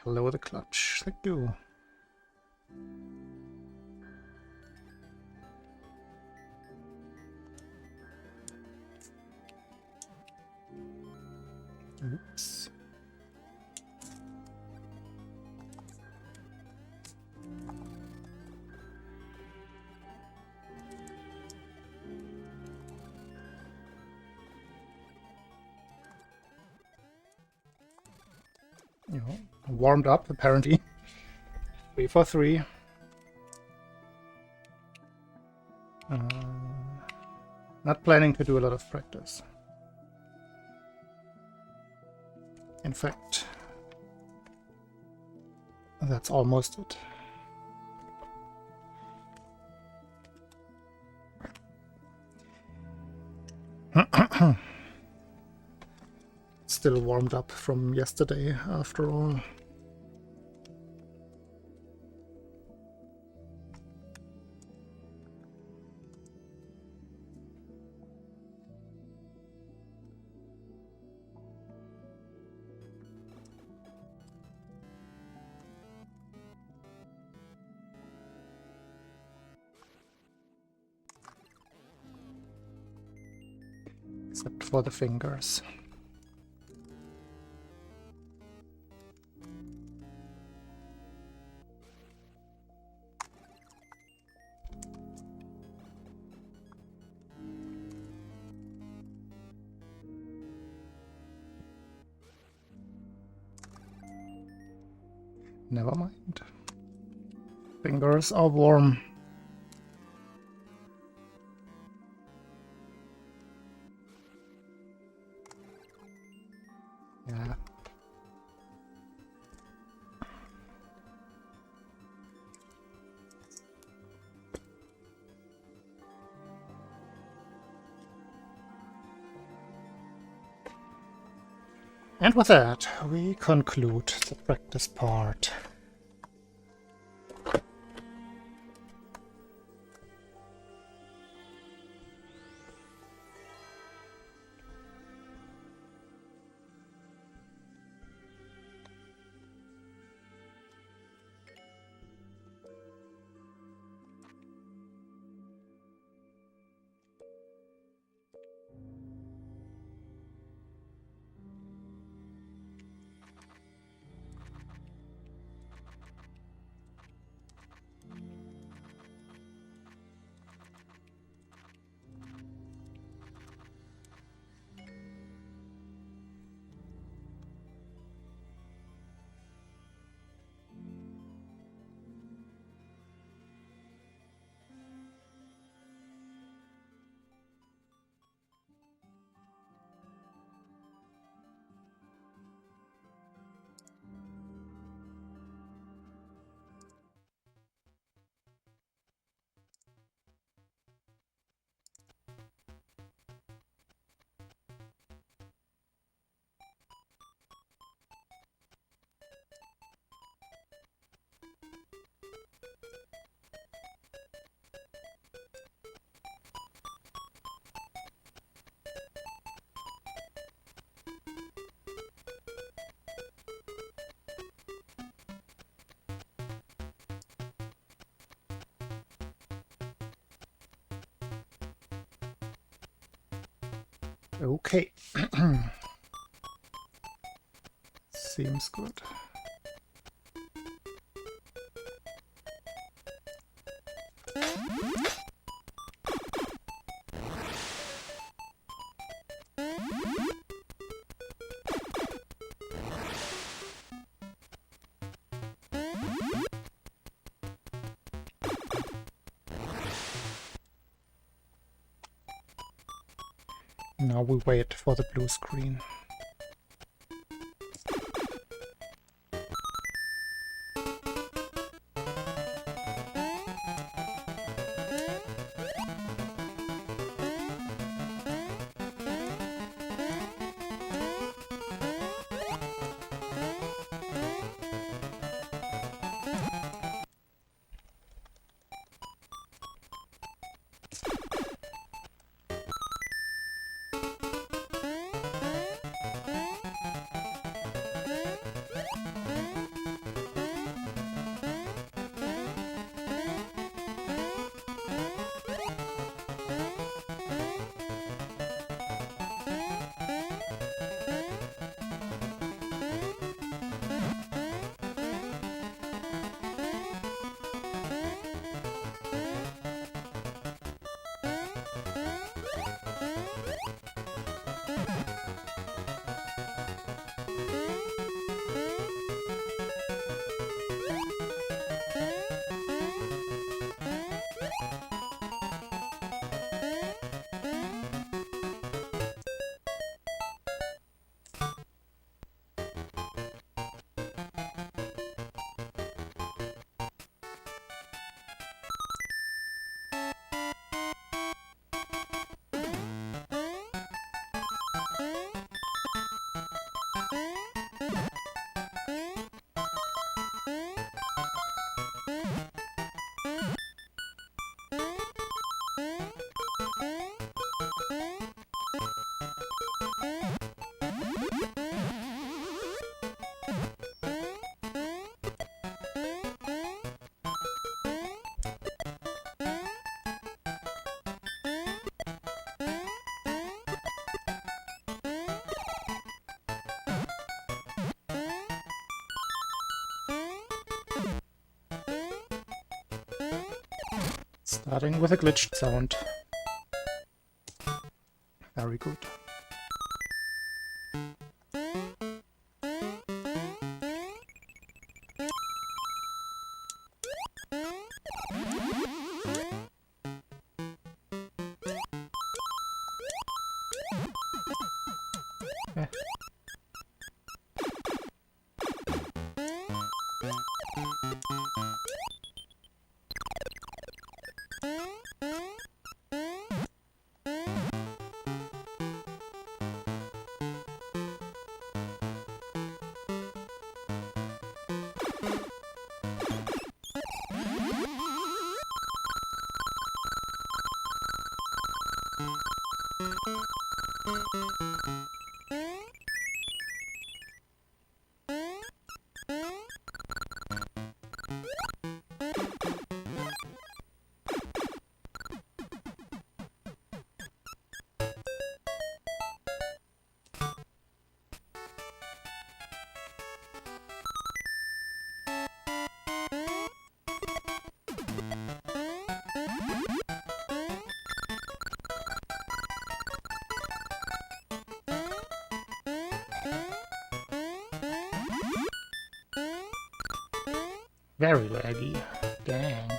Lower the clutch. Thank you. Oops. You know, warmed up apparently. 3 for 3. Not planning to do a lot of practice. In fact, that's almost it. Still warmed up from yesterday, after all. Except for the fingers. Never mind. Fingers are warm. Yeah. And with that, we conclude the practice part. Okay. Seems good. Now we wait for the blue screen. Starting with a glitched sound. Very good. Very laggy. Dang.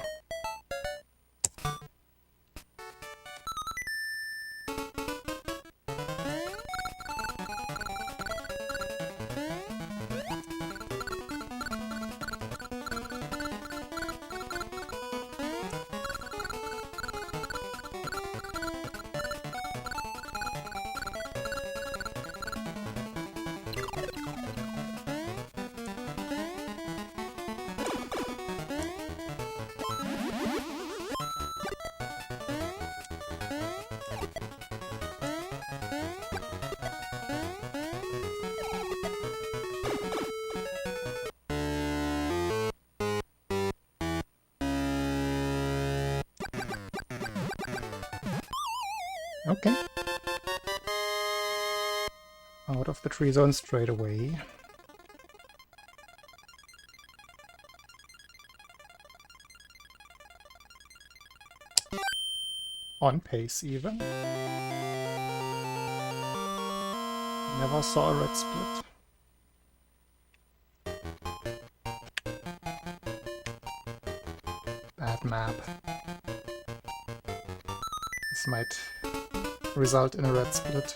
Okay. Out of the tree zone straight away. On pace even. Never saw a red split. Bad map. This might result in a red split.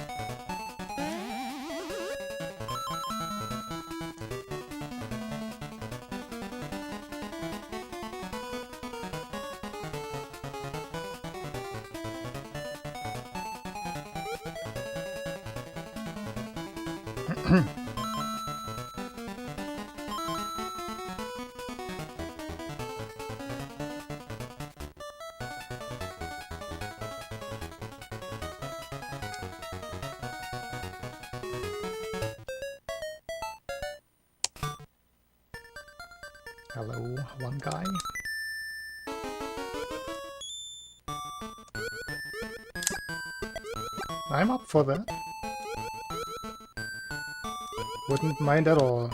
Hello, one guy. I'm up for that. Wouldn't mind at all.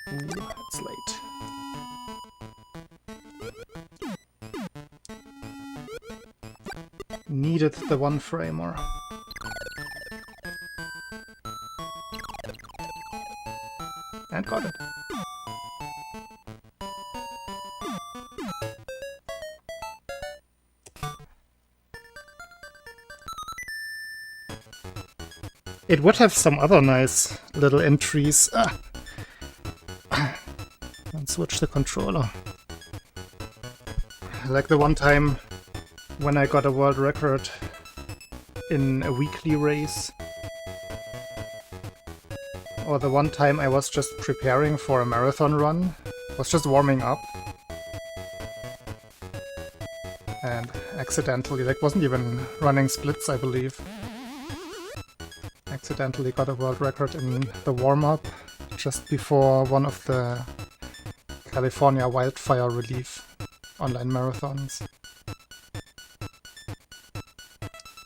Ooh, it's late. Needed the one framer. And got it. It would have some other nice little entries. And switch the controller. Like the one time when I got a world record in a weekly race. Or the one time I was just preparing for a marathon run. Was just warming up. And accidentally, like wasn't even running splits, I believe. Accidentally got a world record in the warm-up just before one of the California wildfire relief online marathons.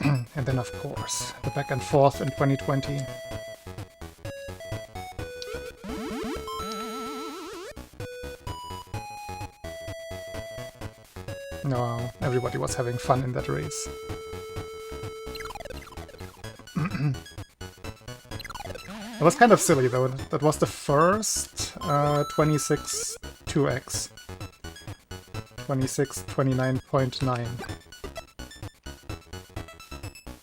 And then, of course, the back and forth in 2020. No, everybody was having fun in that race. It was kind of silly though. That was the first 26 2x. 26 29.9.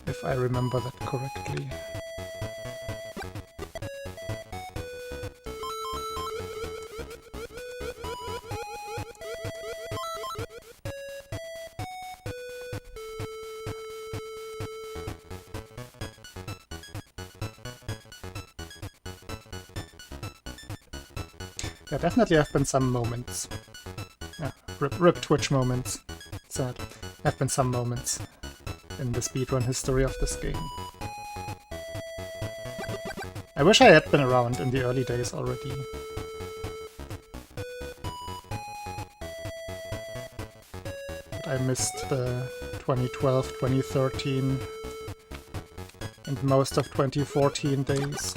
If I remember that correctly. There definitely have been some moments. Yeah, rip Twitch moments. Sad. Have been some moments in the speedrun history of this game. I wish I had been around in the early days already. But I missed the 2012, 2013 and most of 2014 days.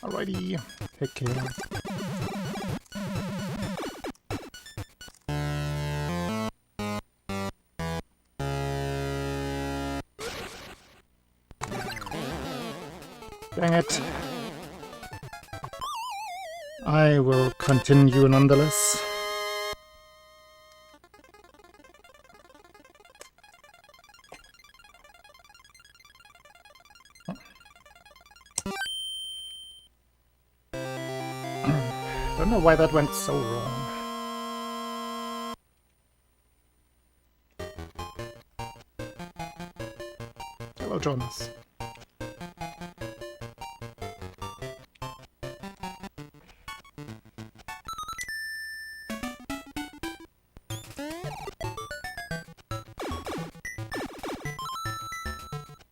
Alrighty, take care. Dang it. I will continue nonetheless. Don't know why that went so wrong. Hello, Jonas.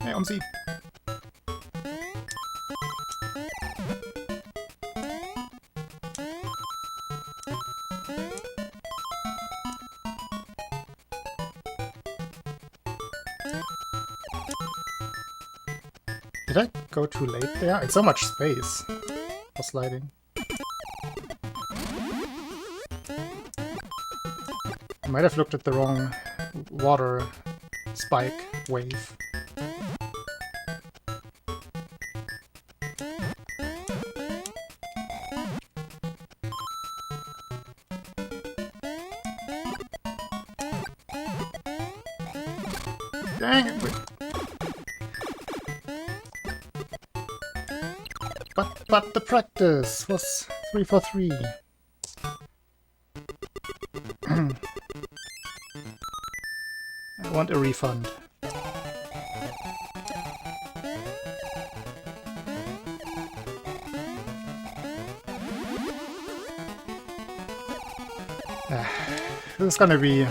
Hey, Omsi. Did I go too late there? It's so much space for sliding. I might have looked at the wrong water spike wave. Dang it! But the practice was 3 for 3. I want a refund. This is gonna be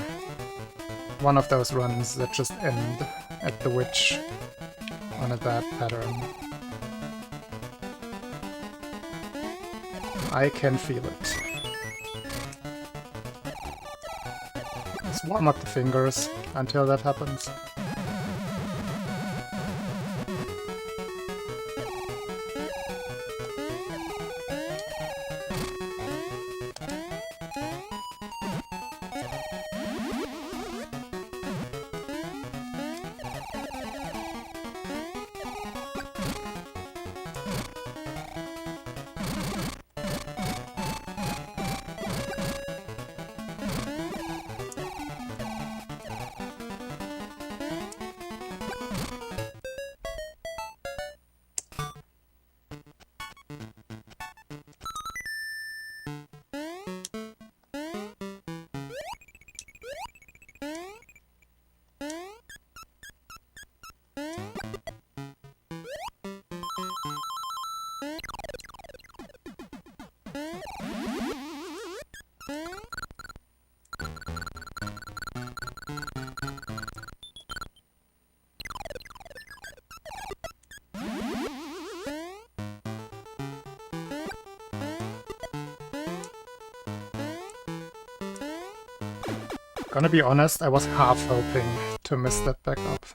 one of those runs that just end at the witch on a bad pattern. I can feel it. Let's warm up the fingers until that happens. Gonna be honest, I was half hoping to miss that back up.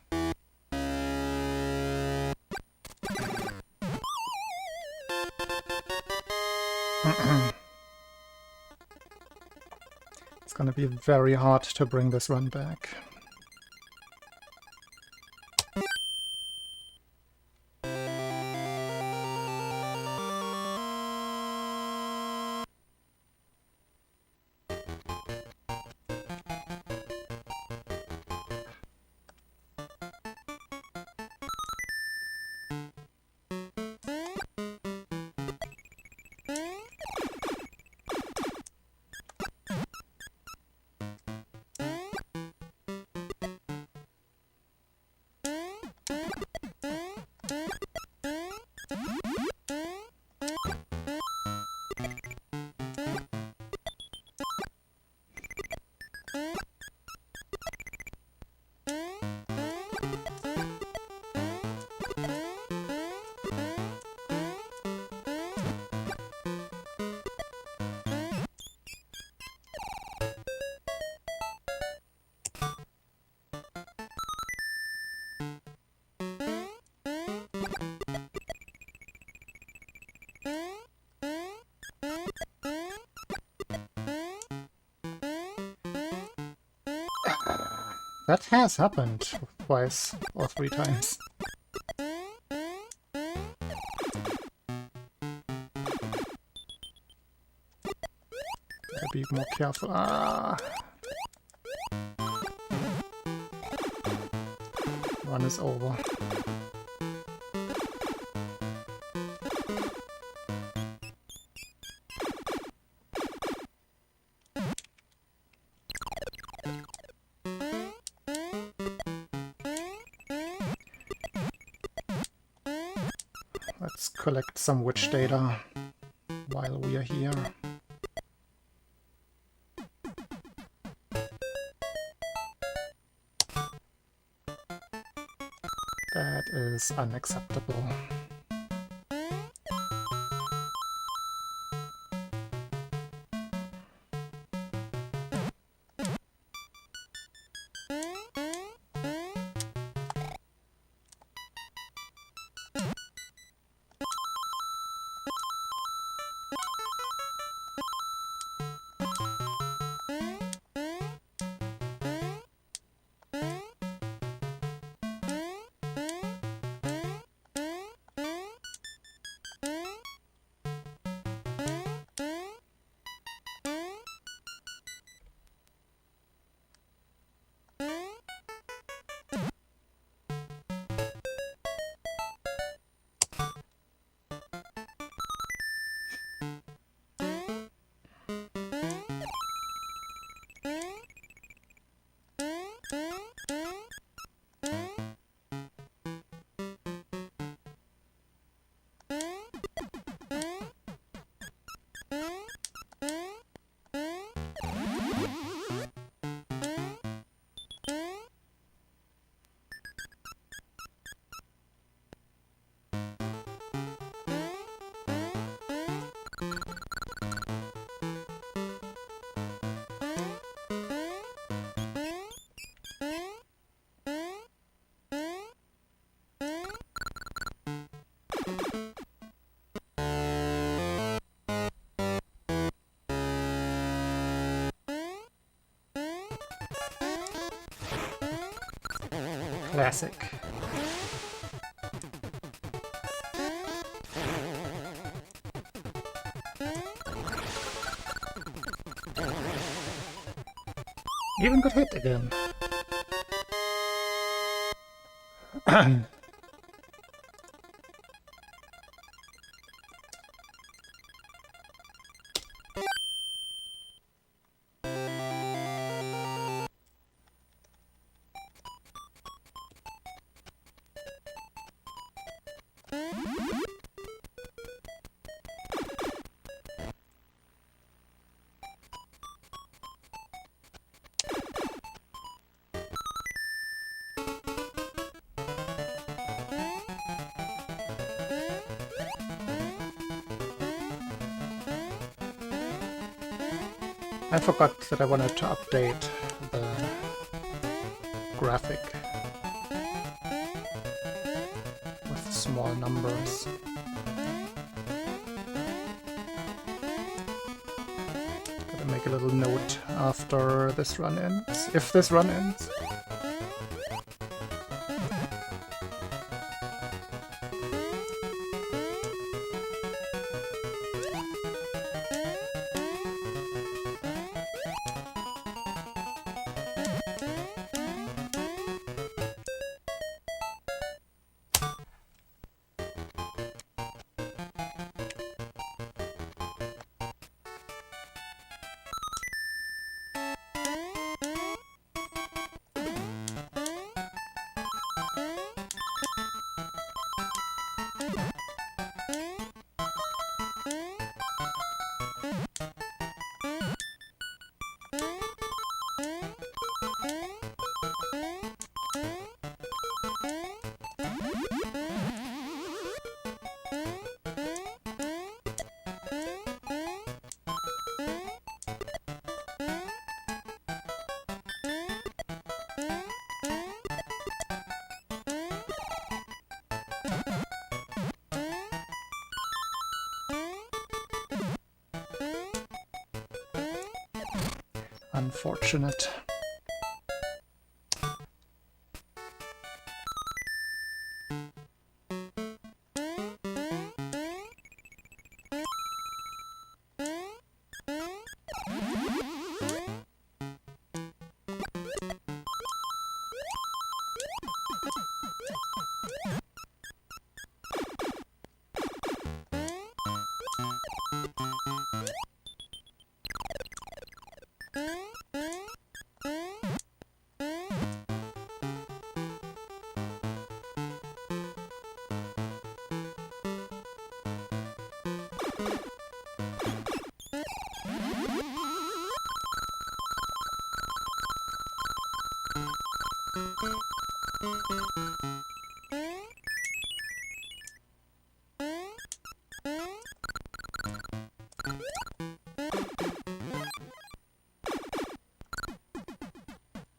It's gonna be very hard to bring this run back. That has happened twice or 3 times. Gotta be more careful. Ah! Run is over. Let's collect some witch data while we are here. That is unacceptable. Classic. Even got hit again. I forgot that I wanted to update the graphic with small numbers. Gotta make a little note after this run ends, if this run ends. Unfortunate.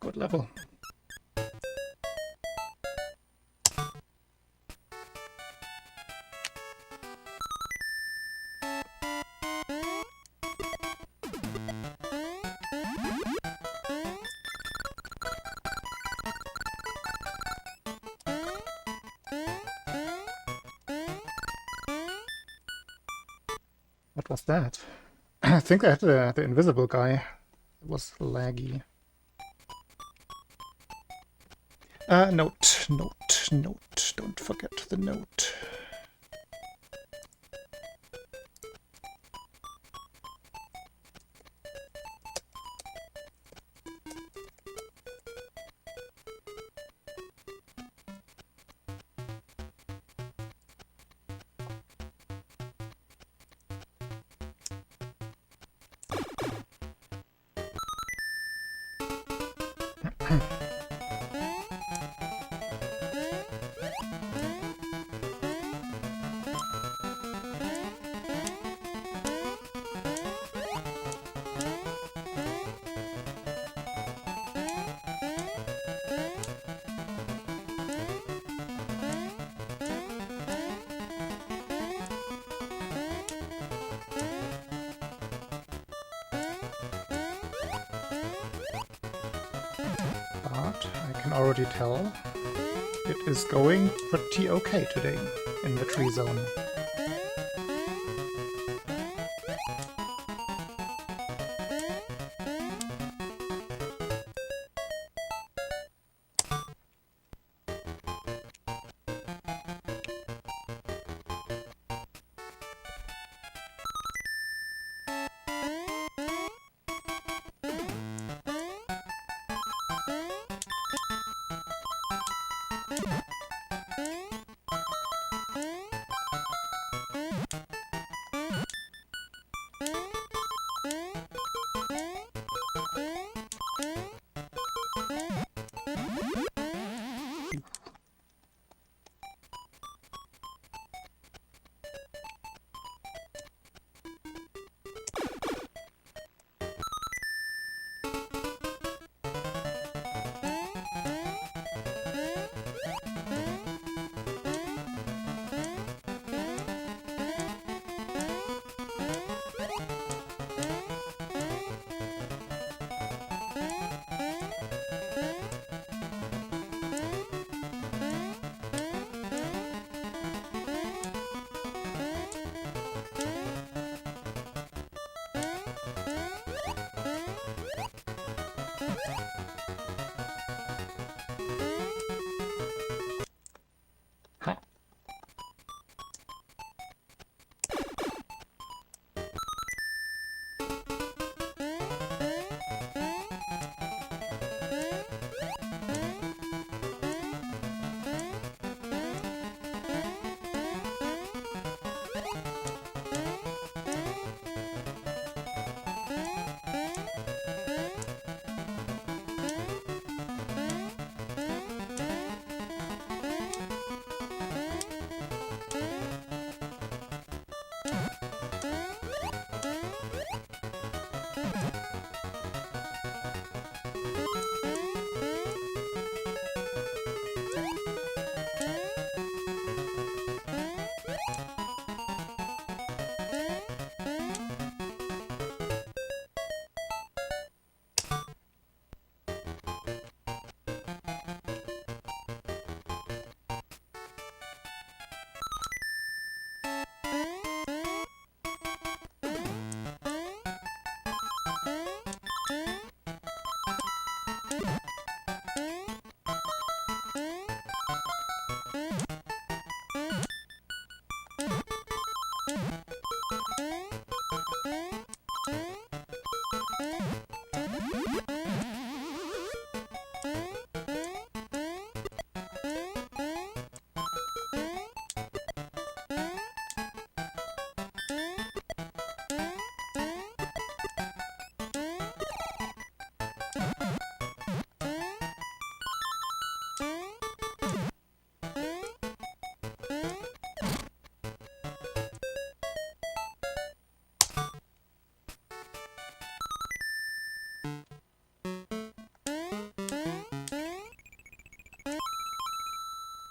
Good level. What was that? I think I had the invisible guy. It was laggy. Note. Don't forget the note. But I can already tell it is going pretty okay today in the tree zone.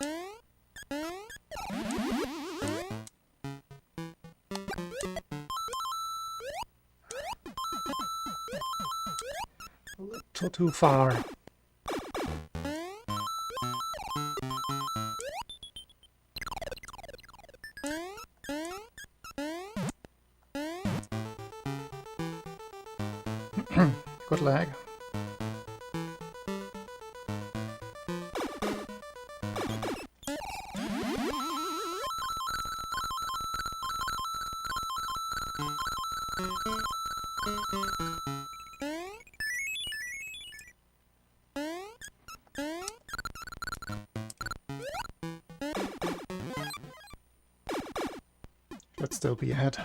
A little too far. Good lag. Should still be ahead.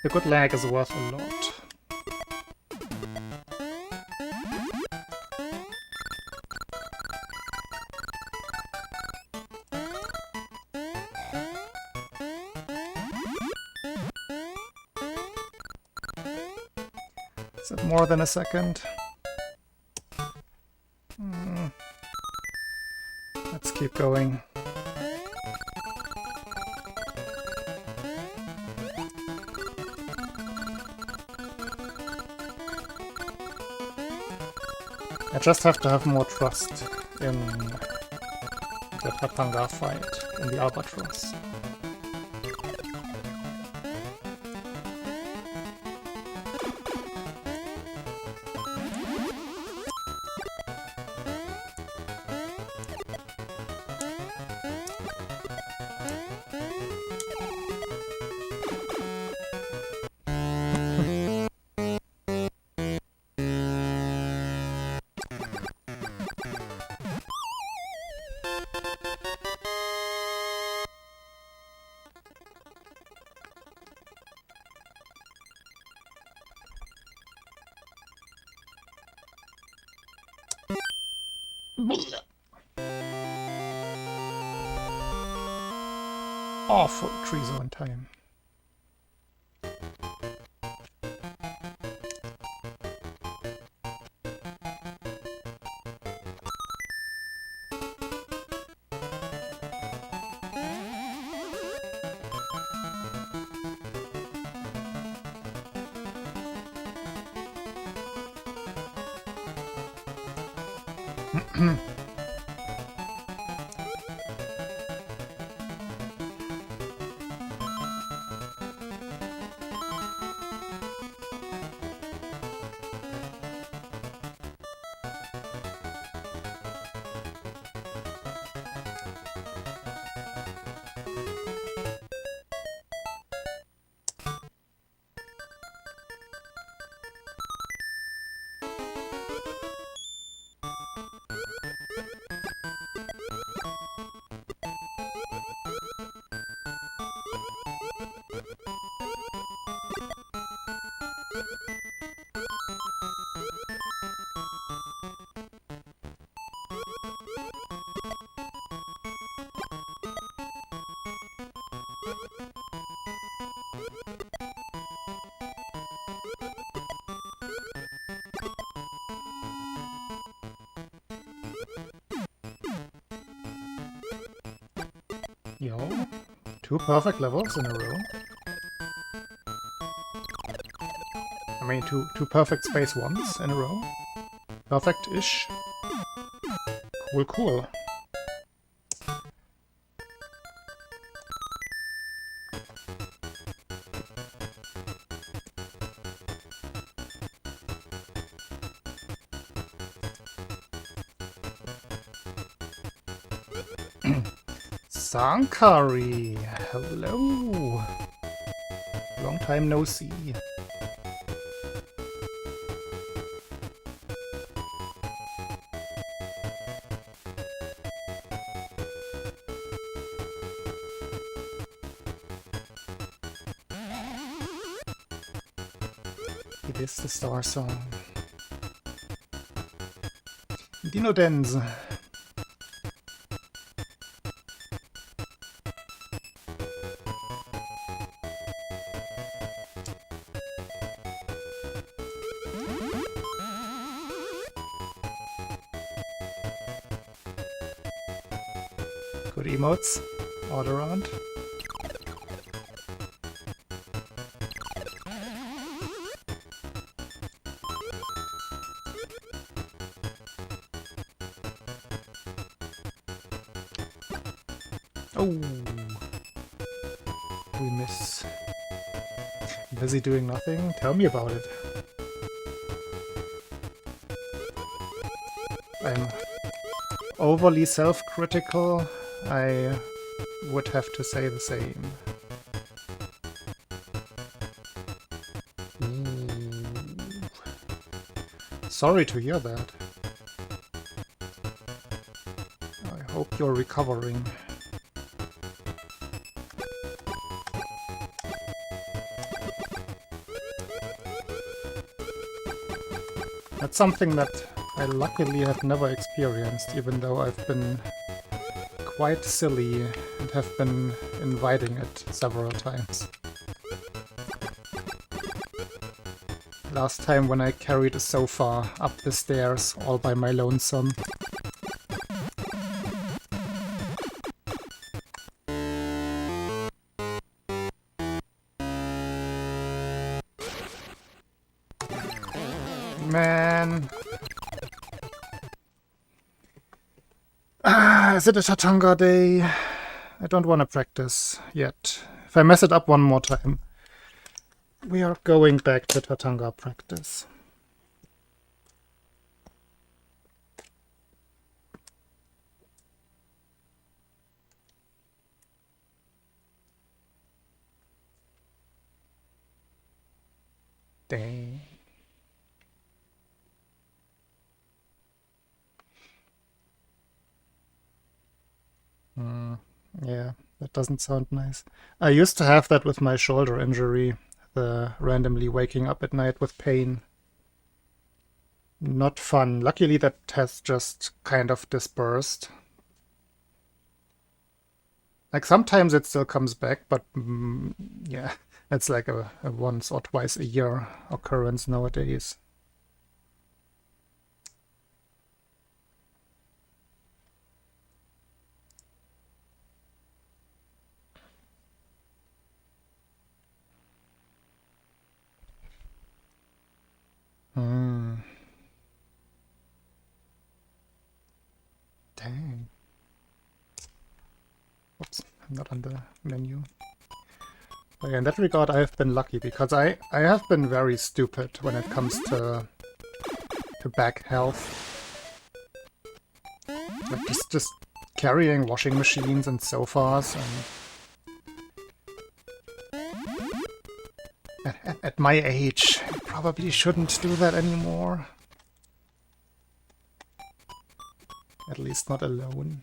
The good lag is worth a lot. Is it more than a second? Let's keep going. I just have to have more trust in the Papanga fight, in the Albatross. Awful tree zone time. Yo, 2 perfect levels in a row. I mean, two perfect space ones in a row. Perfect-ish. Cool, cool. Sankari, hello. Long time no see. It is the star song. Dino Dens. Good emotes all around. Oh, we miss. Busy doing nothing? Tell me about it. I'm overly self-critical. I would have to say the same. Ooh. Sorry to hear that. I hope you're recovering. That's something that I luckily have never experienced, even though I've been quite silly and have been inviting it several times. Last time when I carried a sofa up the stairs all by my lonesome. Man. Is it a Tatanga day? I don't want to practice yet. If I mess it up one more time, we are going back to Tatanga practice. Dang. Yeah, that doesn't sound nice. I used to have that with my shoulder injury, the randomly waking up at night with pain. Not fun. Luckily that has just kind of dispersed. Like sometimes it still comes back, but yeah, it's like a once or twice a year occurrence nowadays. Dang. Oops, I'm not on the menu. But yeah, in that regard I have been lucky, because I have been very stupid when it comes to back health. Like just carrying washing machines and sofas and at my age, I probably shouldn't do that anymore. At least not alone.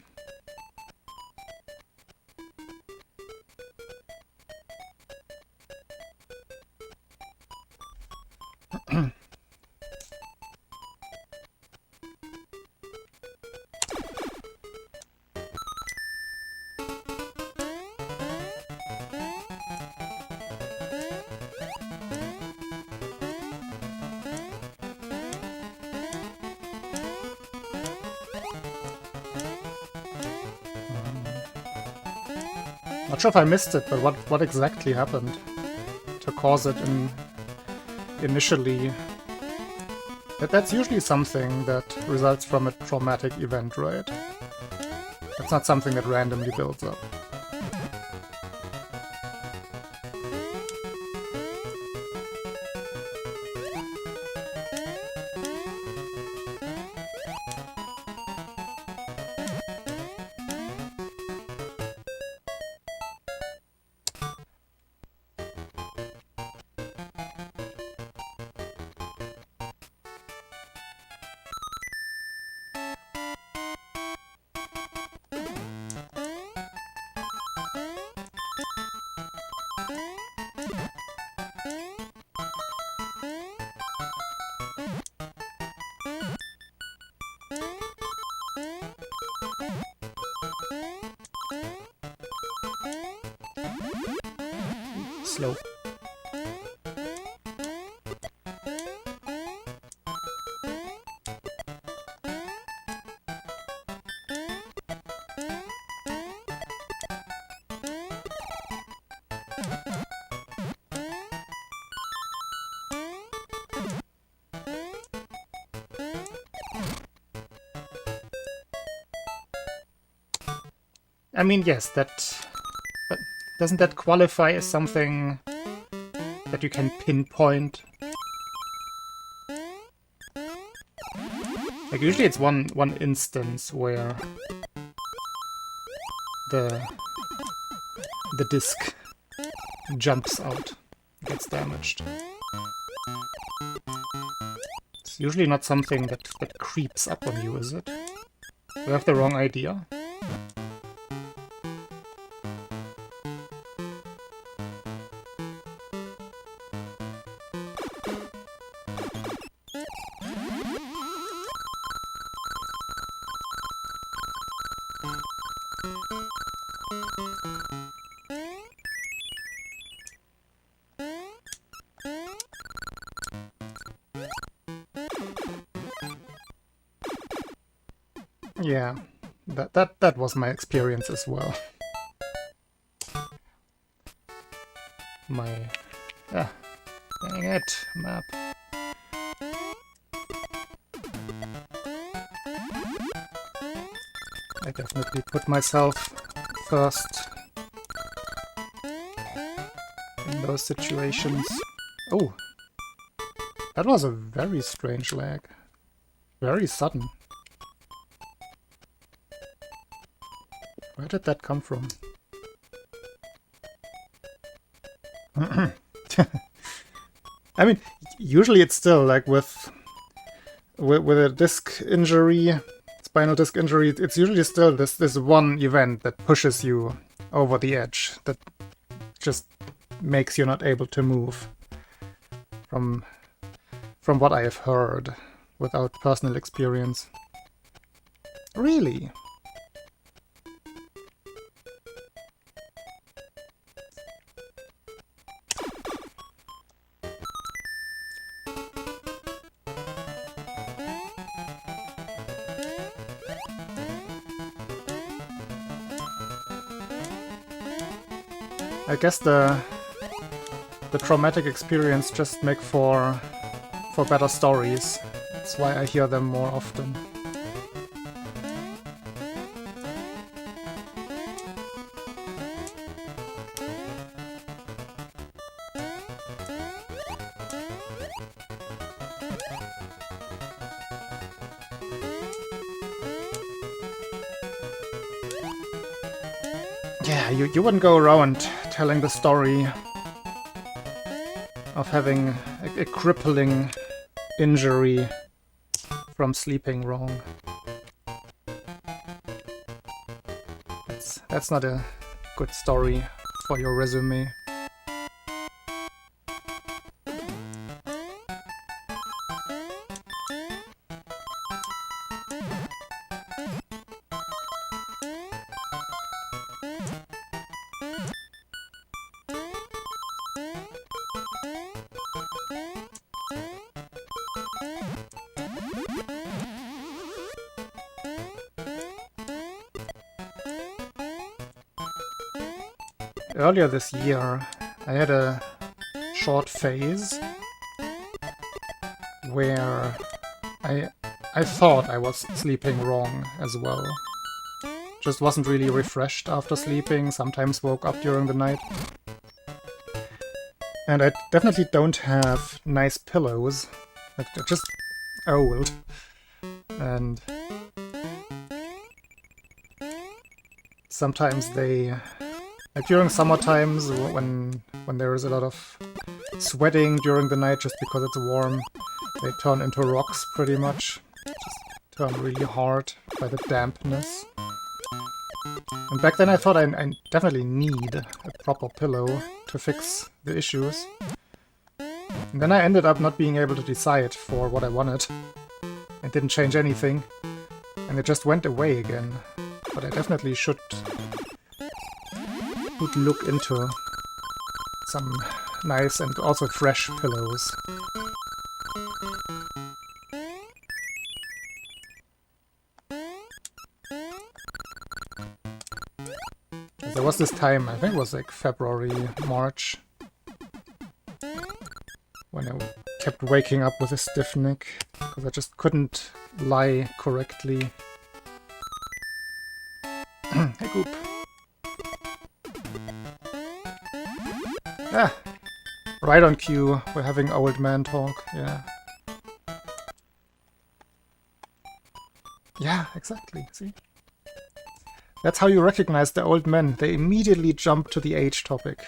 Not sure if I missed it, but what exactly happened to cause it initially? That's usually something that results from a traumatic event, right? That's not something that randomly builds up. Slow. I mean, yes, but doesn't that qualify as something that you can pinpoint? Like, usually it's one instance where the disc jumps out, gets damaged. It's usually not something that creeps up on you, is it? Do I have the wrong idea? Yeah, that was my experience as well. Dang it, map. I definitely put myself first in those situations. Oh, that was a very strange lag. Very sudden. Where did that come from? I mean, usually it's still like with a disc injury, spinal disc injury, it's usually still this one event that pushes you over the edge, that just makes you not able to move. From what I have heard, without personal experience. Really? I guess the traumatic experience just make for better stories. That's why I hear them more often. Yeah, you wouldn't go around telling the story of having a crippling injury from sleeping wrong. That's not a good story for your resume. Earlier this year, I had a short phase where I thought I was sleeping wrong as well. Just wasn't really refreshed after sleeping, sometimes woke up during the night. And I definitely don't have nice pillows. Like, they're just old. And sometimes they... Like during summer times, when there is a lot of sweating during the night just because it's warm, they turn into rocks pretty much. Just turn really hard by the dampness. And back then I thought I definitely need a proper pillow to fix the issues. And then I ended up not being able to decide for what I wanted. It didn't change anything. And it just went away again. But I definitely should look into some nice and also fresh pillows. There was this time, I think it was like February, March, when I kept waking up with a stiff neck because I just couldn't lie correctly. Hey, Goop. Ah, right on cue. We're having old man talk. Yeah. Yeah, exactly. See? That's how you recognize the old men. They immediately jump to the age topic.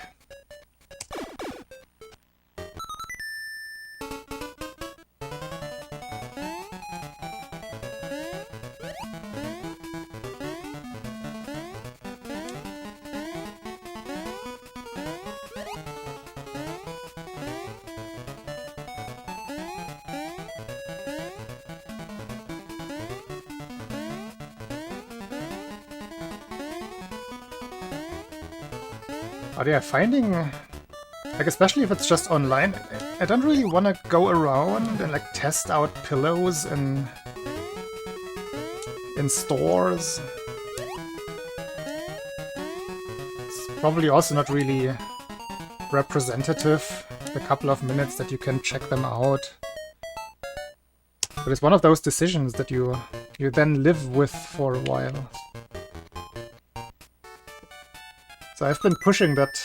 But yeah, finding, like, especially if it's just online, I don't really want to go around and like test out pillows in stores. It's probably also not really representative, the couple of minutes that you can check them out. But it's one of those decisions that you then live with for a while. So I've been pushing that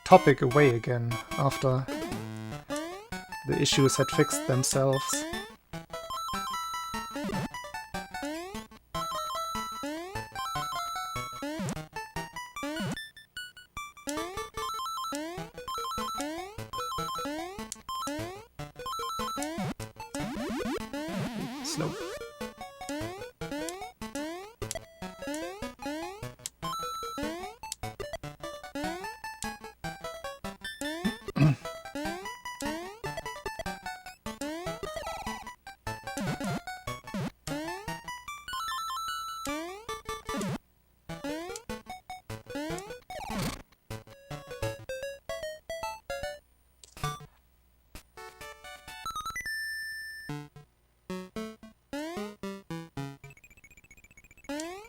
topic away again after the issues had fixed themselves. Slow.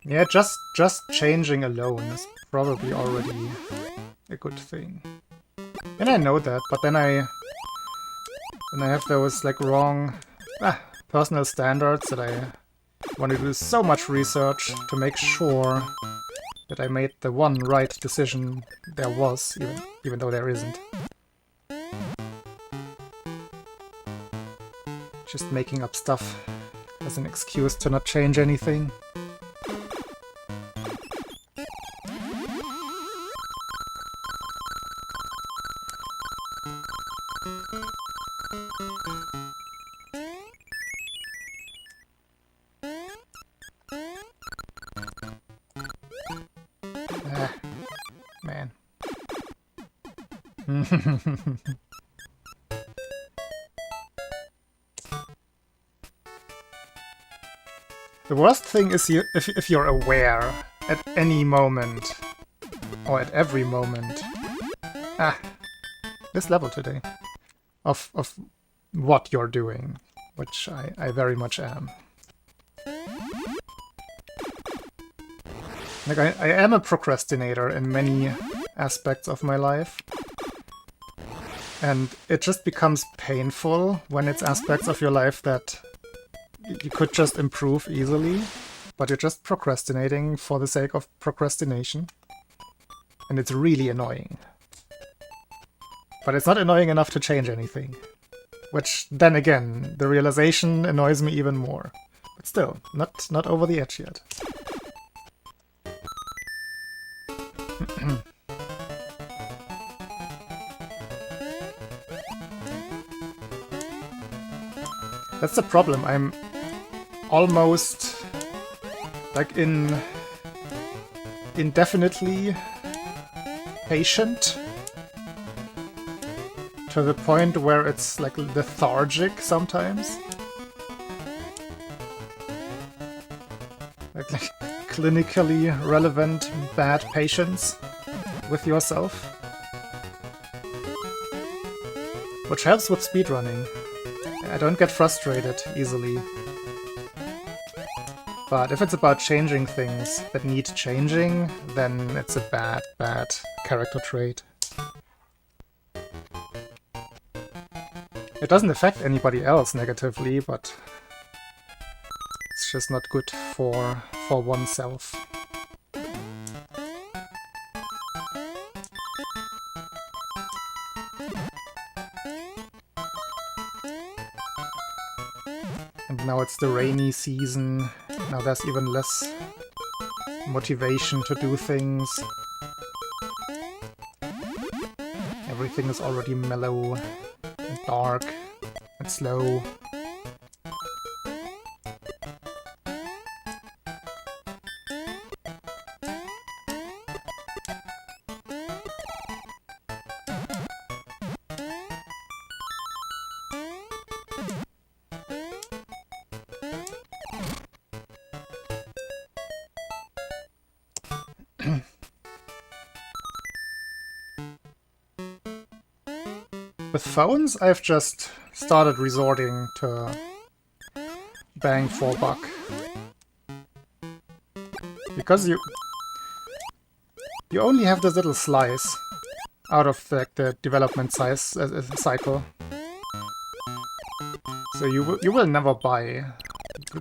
Yeah, just changing alone is probably already a good thing. And I know that, but then I have those like wrong personal standards that I want to do so much research to make sure that I made the one right decision there was, even though there isn't. Just making up stuff as an excuse to not change anything. Man. The worst thing is if you're aware at any moment, or at every moment, this level today, of what you're doing, which I very much am. Like, I am a procrastinator in many aspects of my life. And it just becomes painful when it's aspects of your life that you could just improve easily, but you're just procrastinating for the sake of procrastination. And it's really annoying. But it's not annoying enough to change anything. Which, then again, the realization annoys me even more. But still, not over the edge yet. That's the problem. I'm almost like indefinitely patient to the point where it's like lethargic sometimes. Like clinically relevant bad patience with yourself. Which helps with speedrunning. I don't get frustrated easily. But if it's about changing things that need changing, then it's a bad character trait. It doesn't affect anybody else negatively, but it's just not good for oneself. And now it's the rainy season. Now there's even less motivation to do things. Everything is already mellow and dark and slow. With phones, I've just started resorting to bang for buck. Because you only have this little slice out of the development cycle. So you will never buy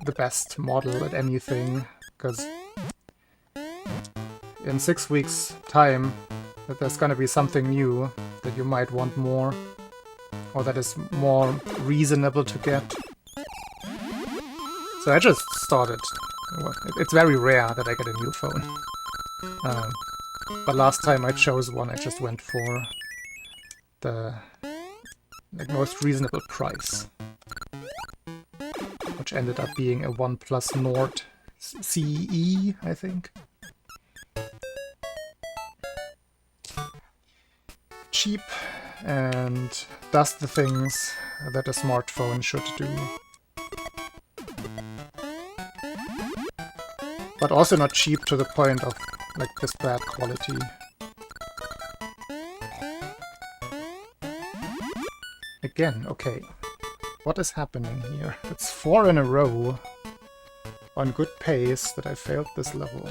the best model at anything, because in 6 weeks' time there's gonna be something new that you might want more, or that is more reasonable to get. So I just started. Well, it's very rare that I get a new phone. But last time I chose one, I just went for the most reasonable price, which ended up being a OnePlus Nord CE, I think. Cheap and does the things that a smartphone should do. But also not cheap to the point of like this bad quality. Again, okay. What is happening here? It's 4 in a row on good pace that I failed this level.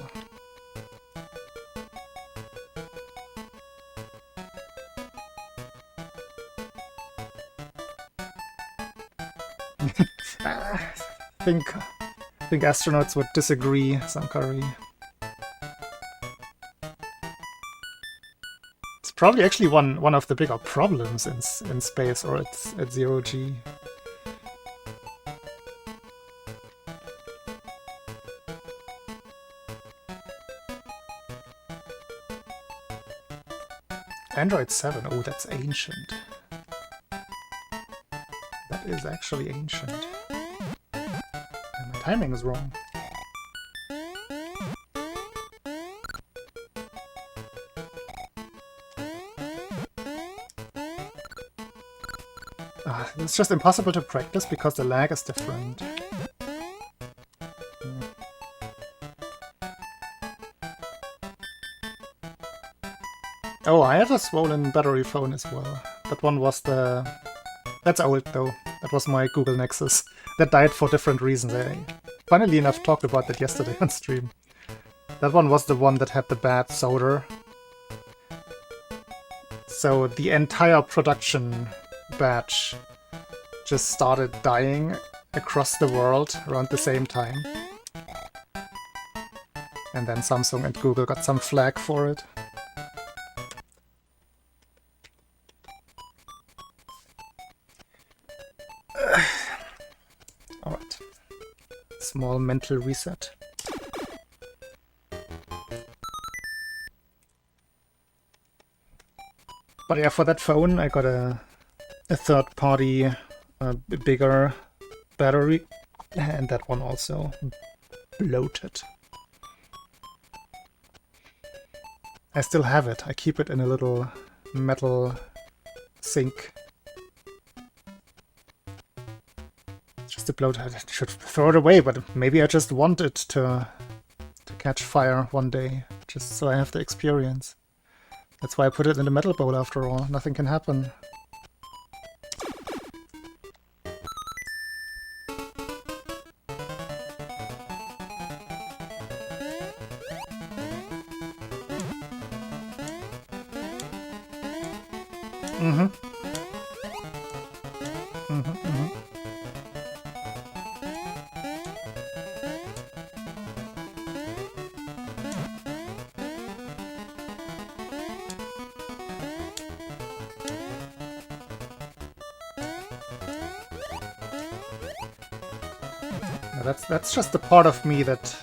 I think astronauts would disagree, Sankari. It's probably actually one of the bigger problems in space, or at 0G. Android 7, oh, that's ancient. That is actually ancient. And my timing is wrong. It's just impossible to practice because the lag is different. Oh, I have a swollen battery phone as well. That one was the... That's old though. That was my Google Nexus. That died for different reasons. I, funnily enough, talked about that yesterday on stream. That one was the one that had the bad solder. So the entire production batch just started dying across the world around the same time. And then Samsung and Google got some flag for it. Alright. Small mental reset. But yeah, for that phone I got a third-party bigger battery, and that one also bloated. I still have it. I keep it in a little metal sink. Just a bloat. I should throw it away, but maybe I just want it to catch fire one day, just so I have the experience. That's why I put it in the metal bowl after all. Nothing can happen. Yeah, that's just the part of me that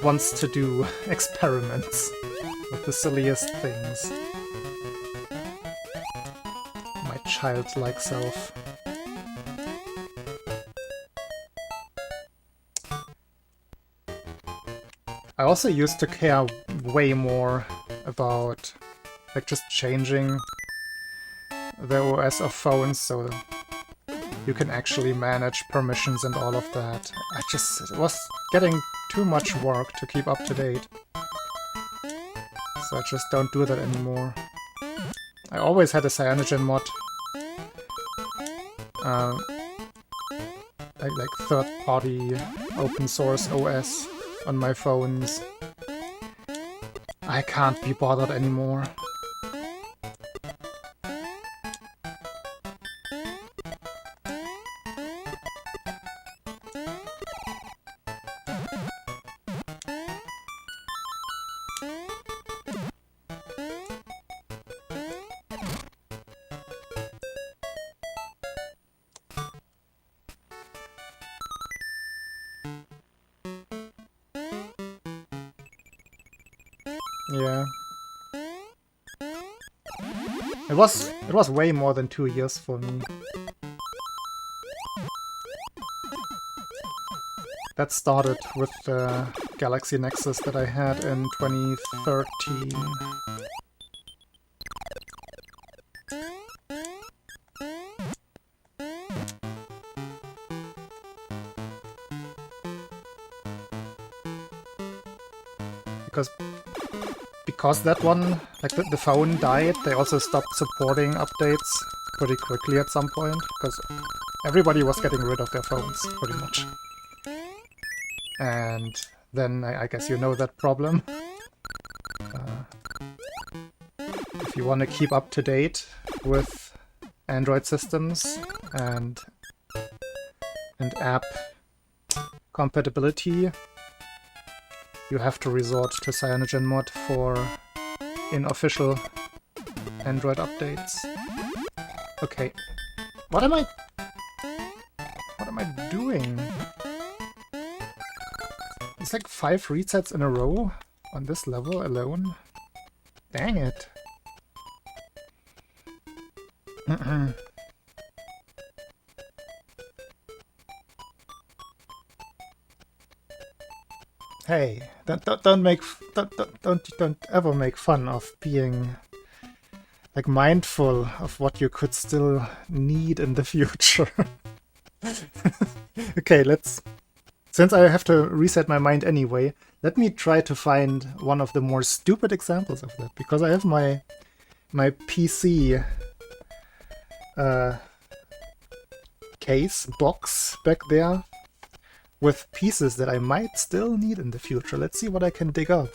wants to do experiments with the silliest things. My childlike self. I also used to care way more about like just changing the OS of phones so you can actually manage permissions and all of that. It was getting too much work to keep up to date. So I just don't do that anymore. I always had a Cyanogen mod. Like third-party open source OS on my phones. I can't be bothered anymore. Yeah. It was way more than 2 years for me. That started with the Galaxy Nexus that I had in 2013. Because that one, like the phone died, they also stopped supporting updates pretty quickly at some point, because everybody was getting rid of their phones, pretty much. And then I guess you know that problem. If you want to keep up to date with Android systems and app compatibility, you have to resort to CyanogenMod for unofficial Android updates. Okay, what am I doing? It's like 5 resets in a row on this level alone. Dang it. Hey, don't ever make fun of being like mindful of what you could still need in the future. Okay, since I have to reset my mind anyway, let me try to find one of the more stupid examples of that, because I have my PC box back there with pieces that I might still need in the future. Let's see what I can dig up.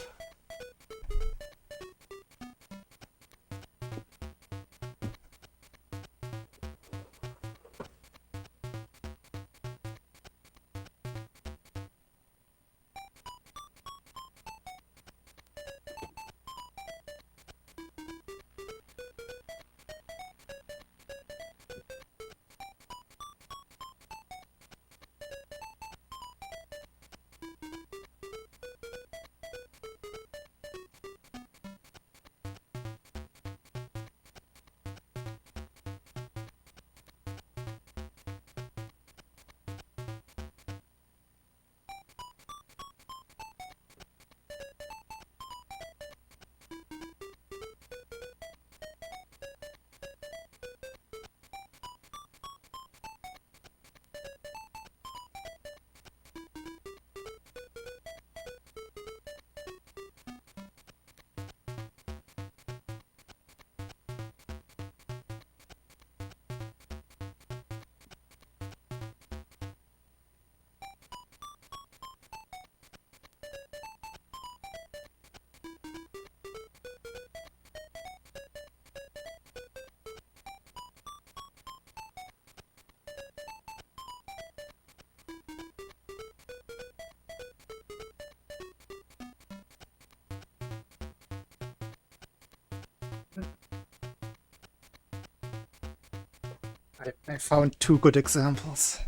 I found 2 good examples.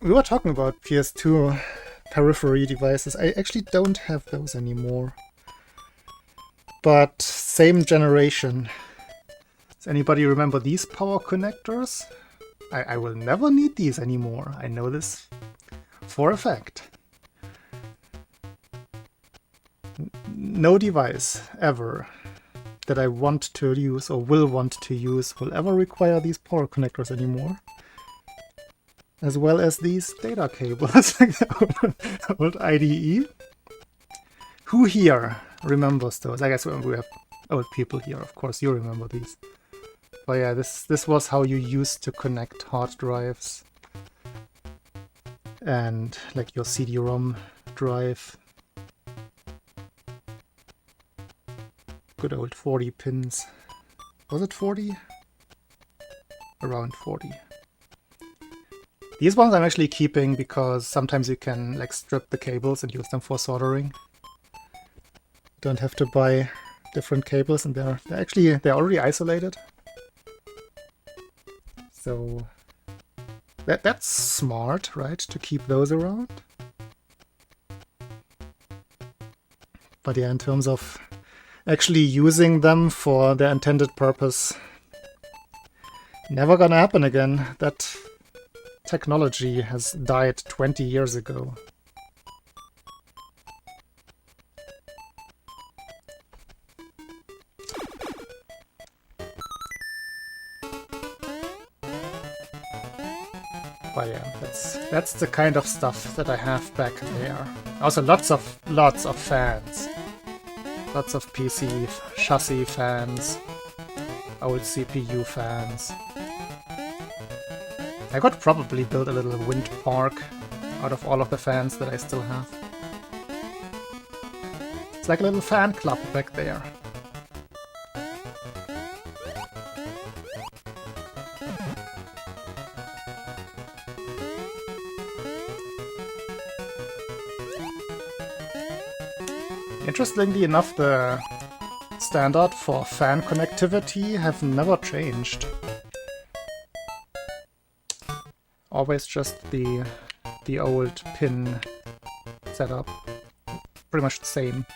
we were talking about PS2 periphery devices. I actually don't have those anymore. But same generation. Does anybody remember these power connectors? I will never need these anymore. I know this for a fact. No device ever that I want to use or will want to use will ever require these power connectors anymore. As well as these data cables, like the old IDE. Who here remembers those? I guess we have old people here, of course you remember these. But yeah, this was how you used to connect hard drives. And like your CD-ROM drive. Good old 40 pins. Was it 40? Around 40. These ones I'm actually keeping because sometimes you can like strip the cables and use them for soldering. Don't have to buy different cables, and they're already isolated. So that's smart, right? To keep those around. But yeah, in terms of actually using them for their intended purpose, never gonna happen again. That technology has died 20 years ago. But yeah, that's the kind of stuff that I have back there. Also lots of fans. Lots of PC chassis fans. Old CPU fans. I could probably build a little wind park out of all of the fans that I still have. It's like a little fan club back there. Interestingly enough, the standard for fan connectivity have never changed. Always just the old pin setup. Pretty much the same.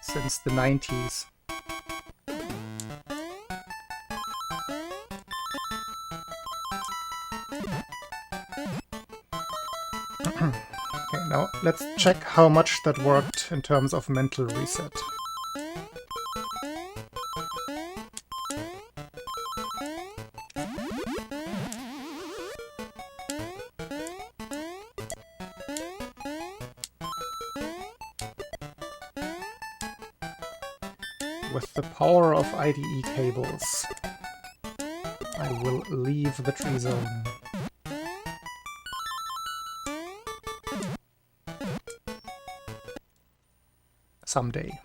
Since the 90s. Okay, now let's check how much that worked in terms of mental reset. With the power of IDE cables, I will leave the tree zone. Someday.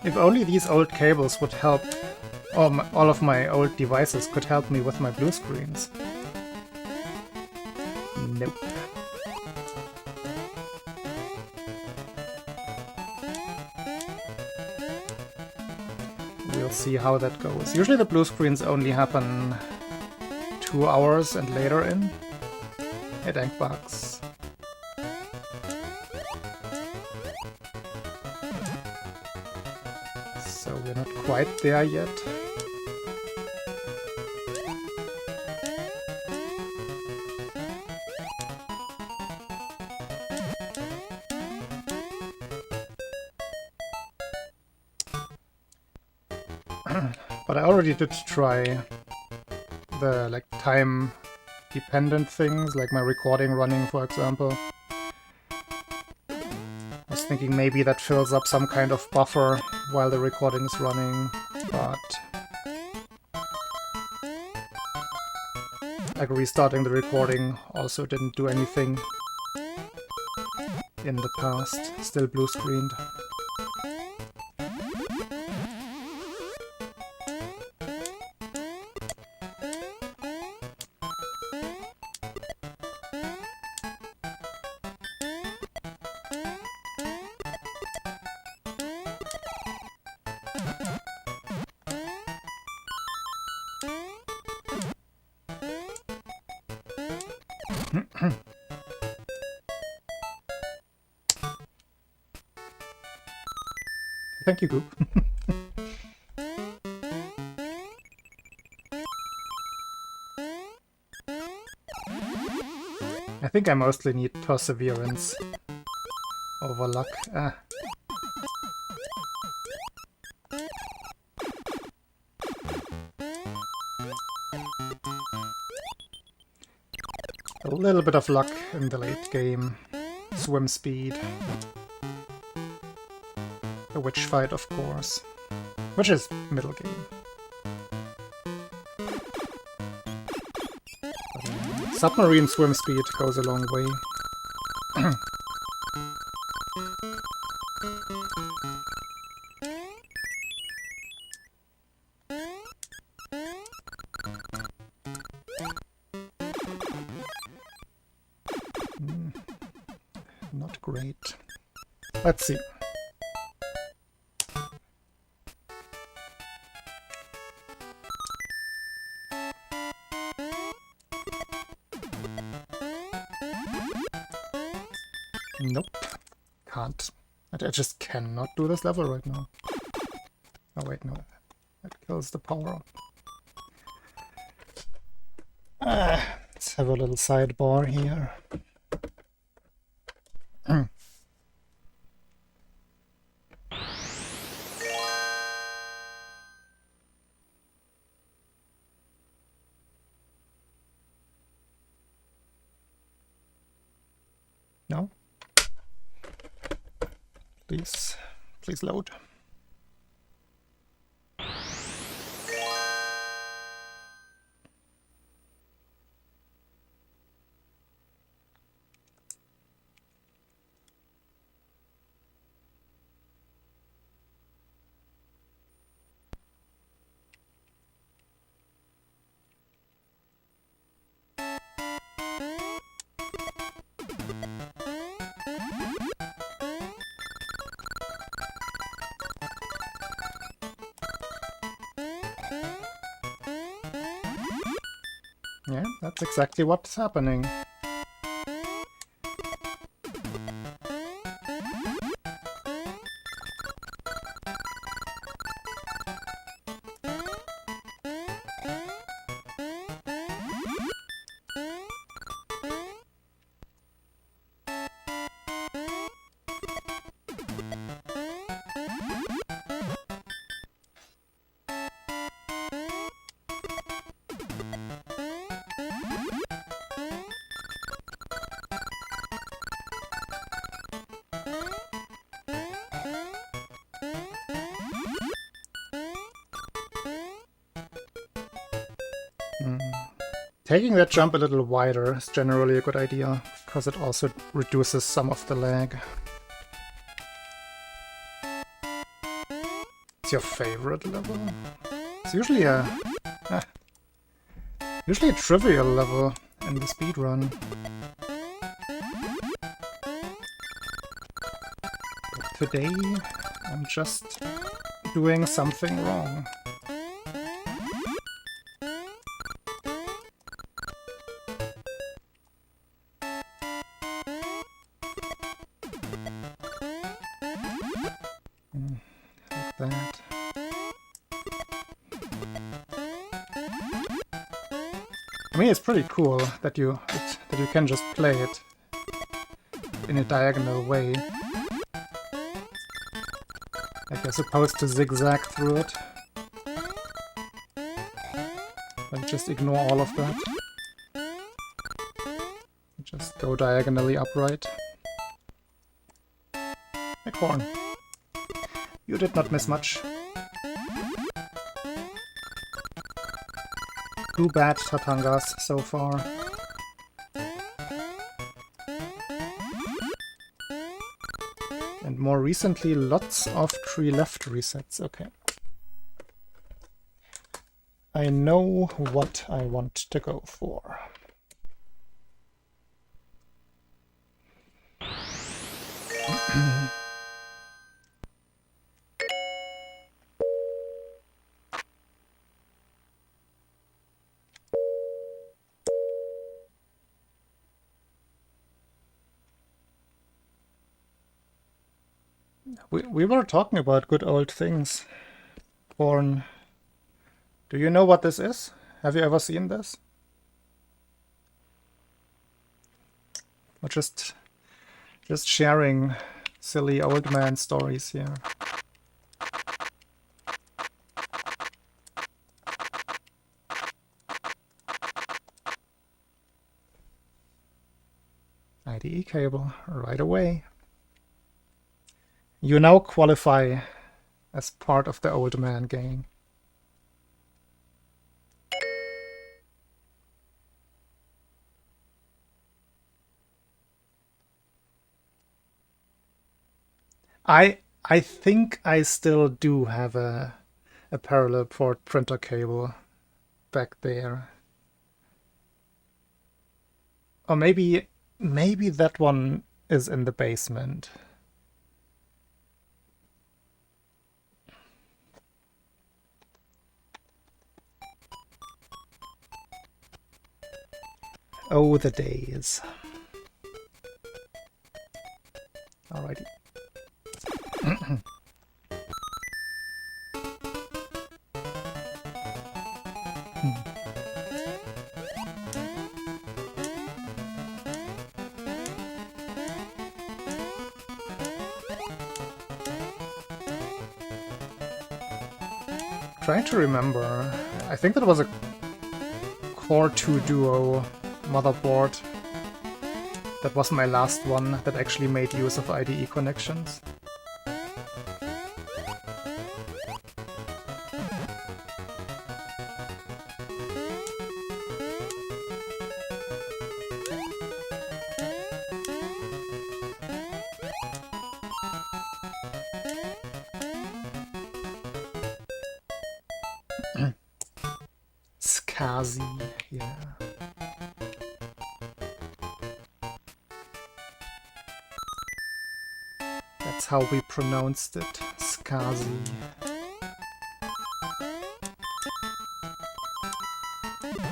If only these old cables would help, or all of my old devices could help me with my blue screens. Nope. We'll see how that goes. Usually the blue screens only happen 2 hours and later in. Hey, dank bugs. So we're not quite there yet. But I already did try the time dependent things, like my recording running, for example. I was thinking maybe that fills up some kind of buffer while the recording is running, but restarting the recording also didn't do anything. in the past, still blue screened. Thank you, Goop. I think I mostly need perseverance over luck. Ah. A little bit of luck in the late game. Swim speed. The witch fight, of course. Which is middle game. Submarine swim speed goes a long way. Not great. Let's see. Nope. Can't. I just cannot do this level right now. Oh wait, no. That kills the power. Let's have a little sidebar here. No? Please load. Yeah, that's exactly what's happening. Taking that jump a little wider is generally a good idea, because it also reduces some of the lag. It's your favorite level? It's usually a trivial level in the speedrun. But today, I'm just doing something wrong. Like that. I mean, it's pretty cool that you can just play it in a diagonal way. Like you're supposed to zigzag through it. But just ignore all of that. Just go diagonally upright. Acorn. You did not miss much. Two bad Tatangas so far. And more recently, lots of tree left resets. Okay. I know what I want to go for. We were talking about good old things. Born. Do you know what this is? Have you ever seen this? Or just sharing silly old man stories here. IDE cable right away. You now qualify as part of the old man gang. I think I still do have a parallel port printer cable back there. Or maybe that one is in the basement. Oh, the days. Alrighty. Trying to remember. I think that was a Core 2 Duo motherboard. That was my last one that actually made use of IDE connections. Skazi, yeah. That's how we pronounced it, Skazi.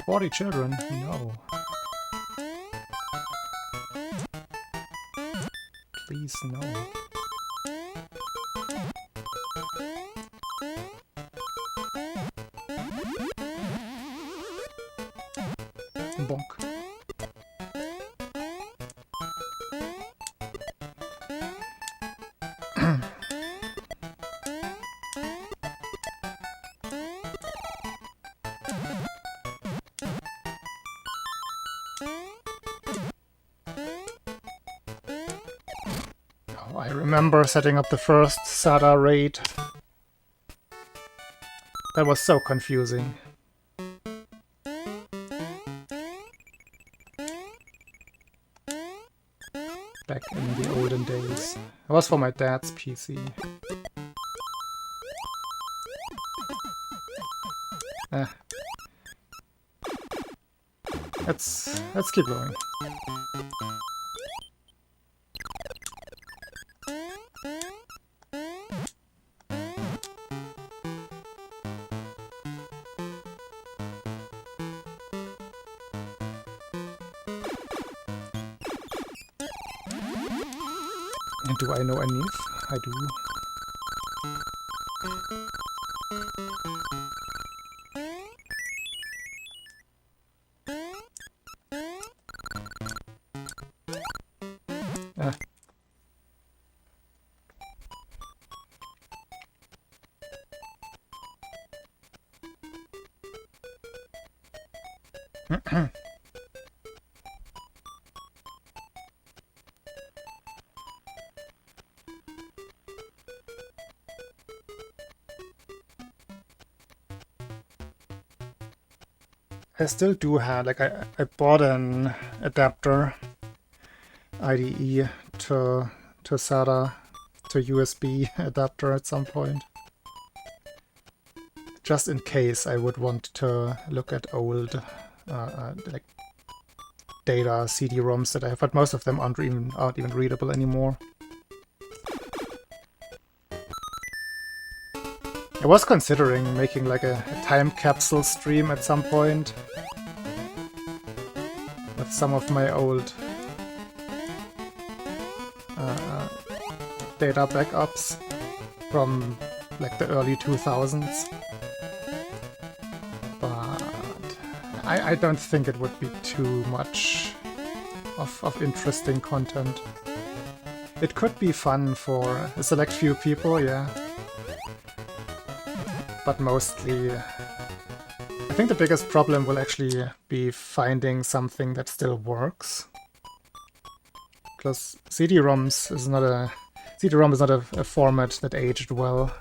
"40 children? No. Please, no." Bonk. Oh, I remember setting up the first SATA raid. That was so confusing. Back in the olden days. It was for my dad's PC. Let's keep going. And do I know any? I do. I still do have, like, I bought an adapter IDE to SATA to USB adapter at some point. Just in case I would want to look at old like data CD-ROMs that I have, but most of them aren't even readable anymore. I was considering making like a time capsule stream at some point with some of my old data backups from like the early 2000s. But I don't think it would be too much of interesting content. It could be fun for a select few people, yeah. But mostly, I think the biggest problem will actually be finding something that still works. Because CD-ROM is not a format that aged well.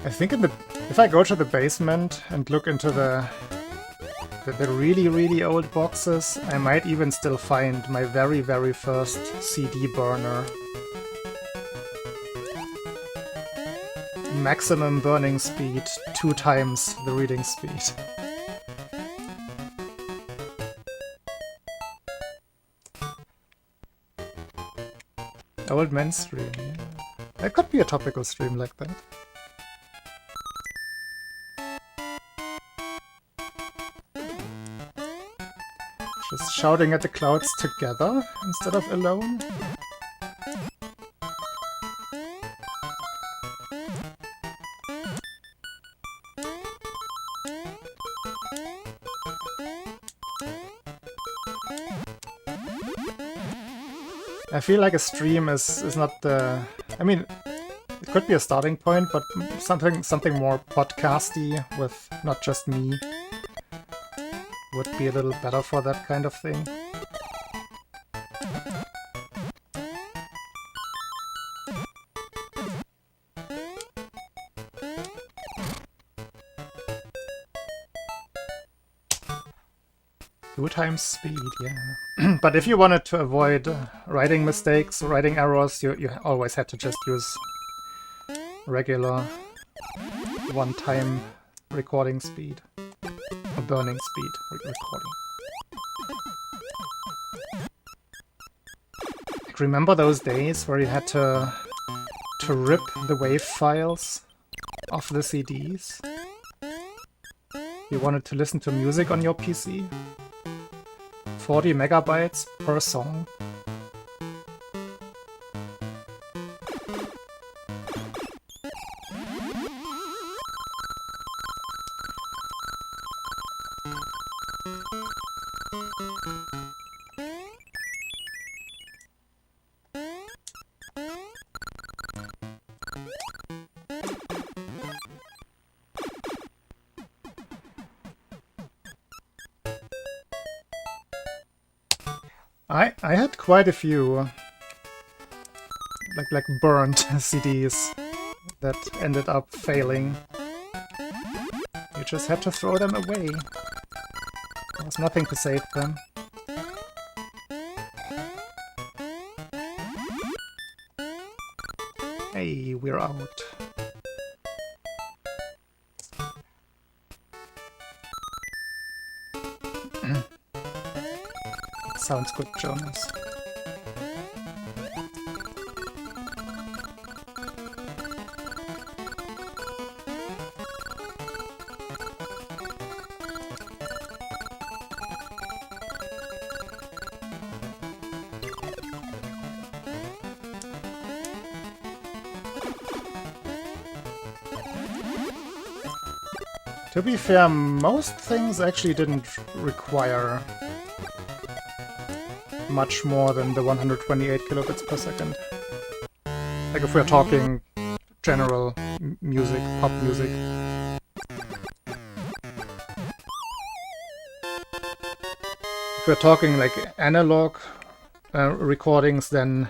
I think if I go to the basement and look into the really, really old boxes, I might even still find my very, very first CD burner. Maximum burning speed, 2 times the reading speed. Old men stream, yeah. That could be a topical stream like that. Just shouting at the clouds together instead of alone. I feel like a stream is not the... I mean, it could be a starting point, but something more podcasty with not just me would be a little better for that kind of thing. Two times speed, yeah. But if you wanted to avoid writing mistakes, writing errors, you always had to just use regular one-time recording speed. Or burning speed recording. Like, remember those days where you had to rip the WAV files off the CDs? You wanted to listen to music on your PC? 40 megabytes per song. I had quite a few like burnt CDs that ended up failing. You just had to throw them away. There was nothing to save them. Hey, we're out. Sounds good, Jonas. To be fair, most things actually didn't require much more than the 128 kilobits per second. Like if we're talking general music, pop music. If we're talking like analog recordings, then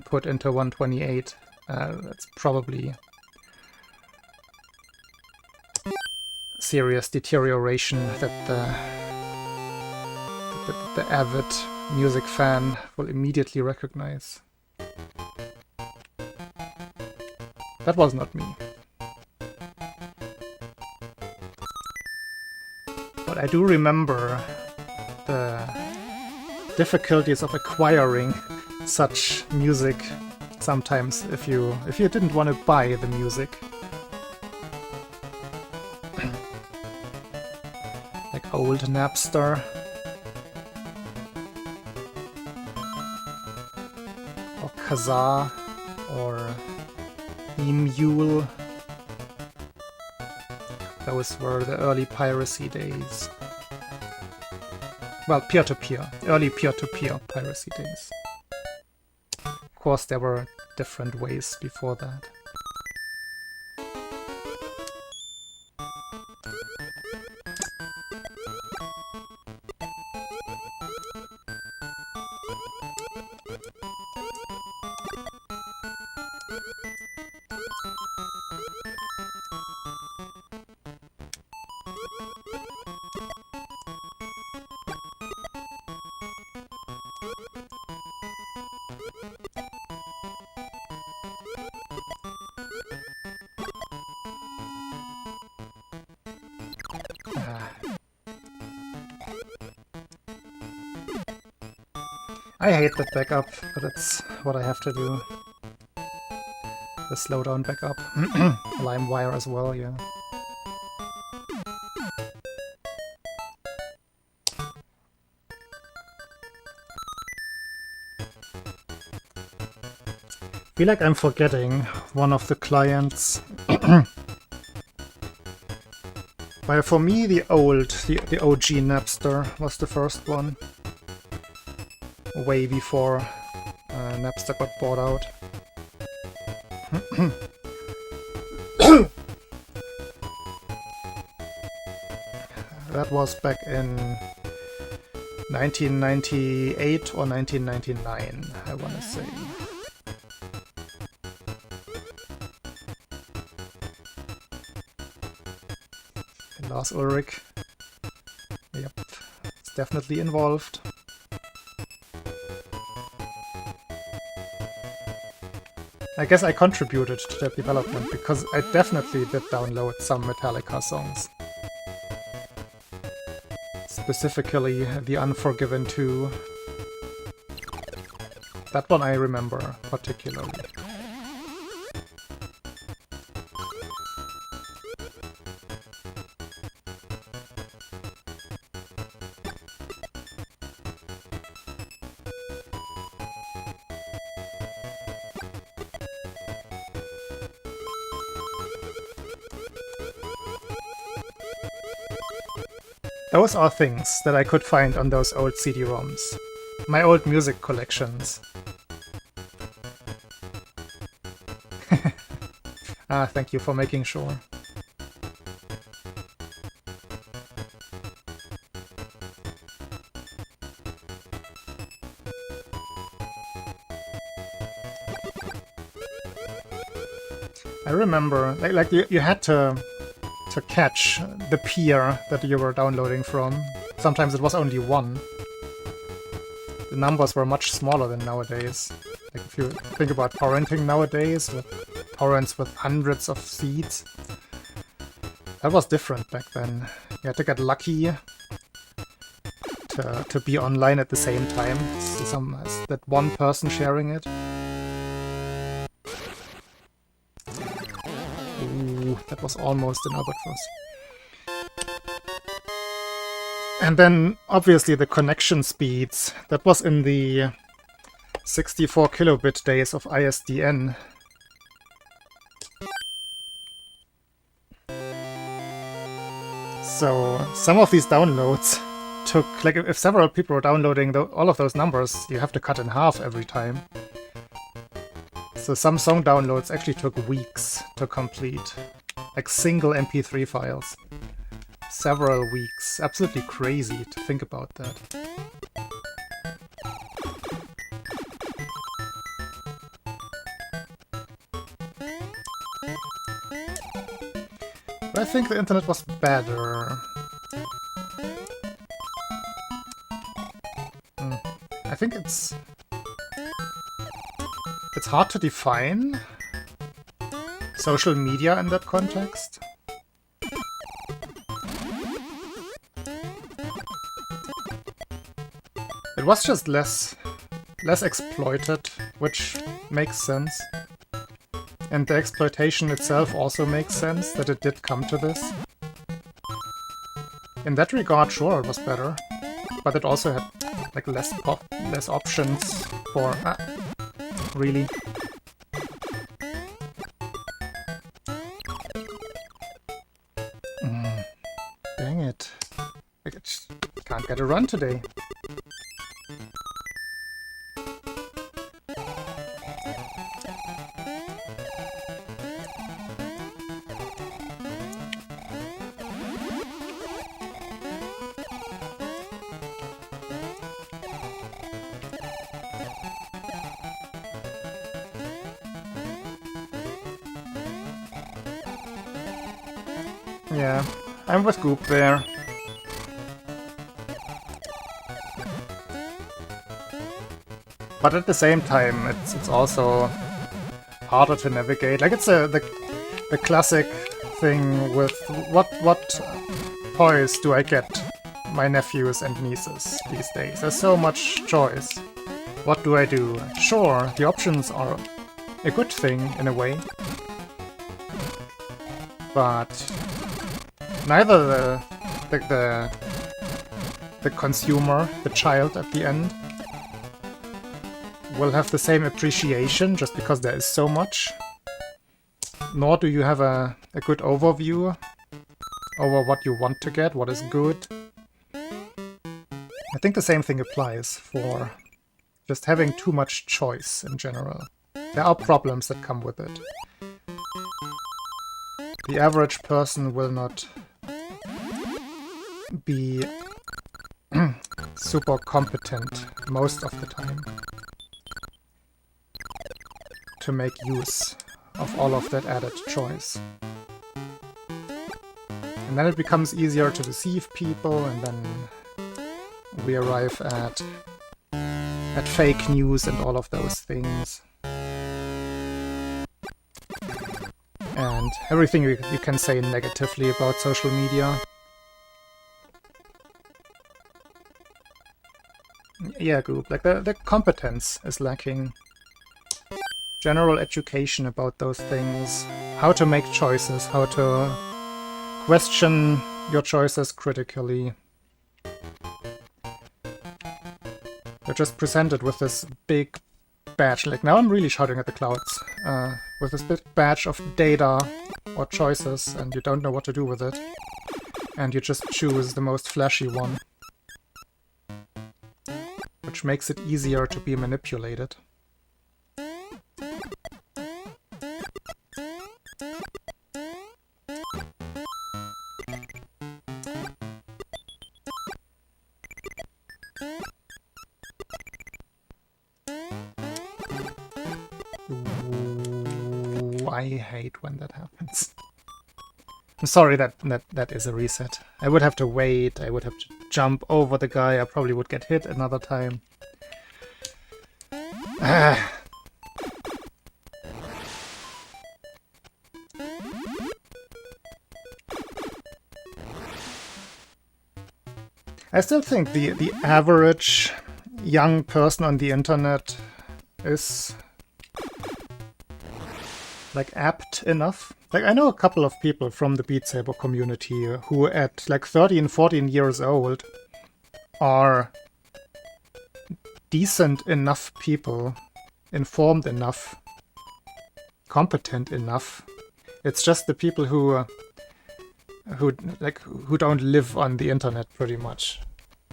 put into 128. That's probably serious deterioration that the avid music fan will immediately recognize. That was not me. But I do remember the difficulties of acquiring such music sometimes if you didn't want to buy the music. Like old Napster. Or Kazaa or E-Mule. Those were the early piracy days. Well, peer-to-peer. Early peer-to-peer piracy days. Of course, there were different ways before that. I hate that backup, but it's what I have to do. The slowdown backup. LimeWire as well, yeah. Feel like I'm forgetting one of the clients. Well, for me, the OG Napster was the first one. Way before Napster got bought out. That was back in 1998 or 1999, I want to say. And Lars Ulrich. Yep, it's definitely involved. I guess I contributed to that development, because I definitely did download some Metallica songs. Specifically the Unforgiven 2. That one I remember particularly. Those are things that I could find on those old CD-ROMs. My old music collections. Thank you for making sure. I remember, like you had to catch the peer that you were downloading from. Sometimes it was only one. The numbers were much smaller than nowadays. Like if you think about torrenting nowadays, with torrents with hundreds of seeds, that was different back then. You had to get lucky to be online at the same time. That one person sharing it. That was almost an albatross. And then, obviously, the connection speeds. That was in the 64 kilobit days of ISDN. So, some of these downloads took... Like, if several people were downloading all of those numbers, you have to cut in half every time. So some song downloads actually took weeks to complete. Like single MP3 files. Several weeks. Absolutely crazy to think about that. But I think the internet was better. I think it's hard to define social media in that context. It was just less exploited, which makes sense. And the exploitation itself also makes sense, that it did come to this. In that regard, sure, it was better. But it also had like less options for... really? Dang it. I just can't get a run today. Yeah, I'm with Goop there. But at the same time, it's also harder to navigate. Like, it's the classic thing with what toys do I get my nephews and nieces these days? There's so much choice. What do I do? Sure, the options are a good thing in a way, but neither the consumer, the child at the end, will have the same appreciation just because there is so much, nor do you have a good overview over what you want to get, what is good. I think the same thing applies for just having too much choice in general. There are problems that come with it. The average person will not be super competent most of the time to make use of all of that added choice. And then it becomes easier to deceive people, and then we arrive at fake news and all of those things. And everything you can say negatively about social media. Yeah, Goop, like the competence is lacking. General education about those things. How to make choices, how to question your choices critically. They're just presented with this big badge. Like, now I'm really shouting at the clouds. With this big badge of data or choices, and you don't know what to do with it. And you just choose the most flashy one. Which makes it easier to be manipulated. Ooh, I hate when that happens. I'm sorry, that is a reset. I would have to wait, I would have to jump over the guy, I probably would get hit another time. I still think the average young person on the internet is like apt enough. Like, I know a couple of people from the Beat Saber community who at like 13, 14 years old are decent enough people, informed enough, competent enough. It's just the people who don't live on the internet pretty much,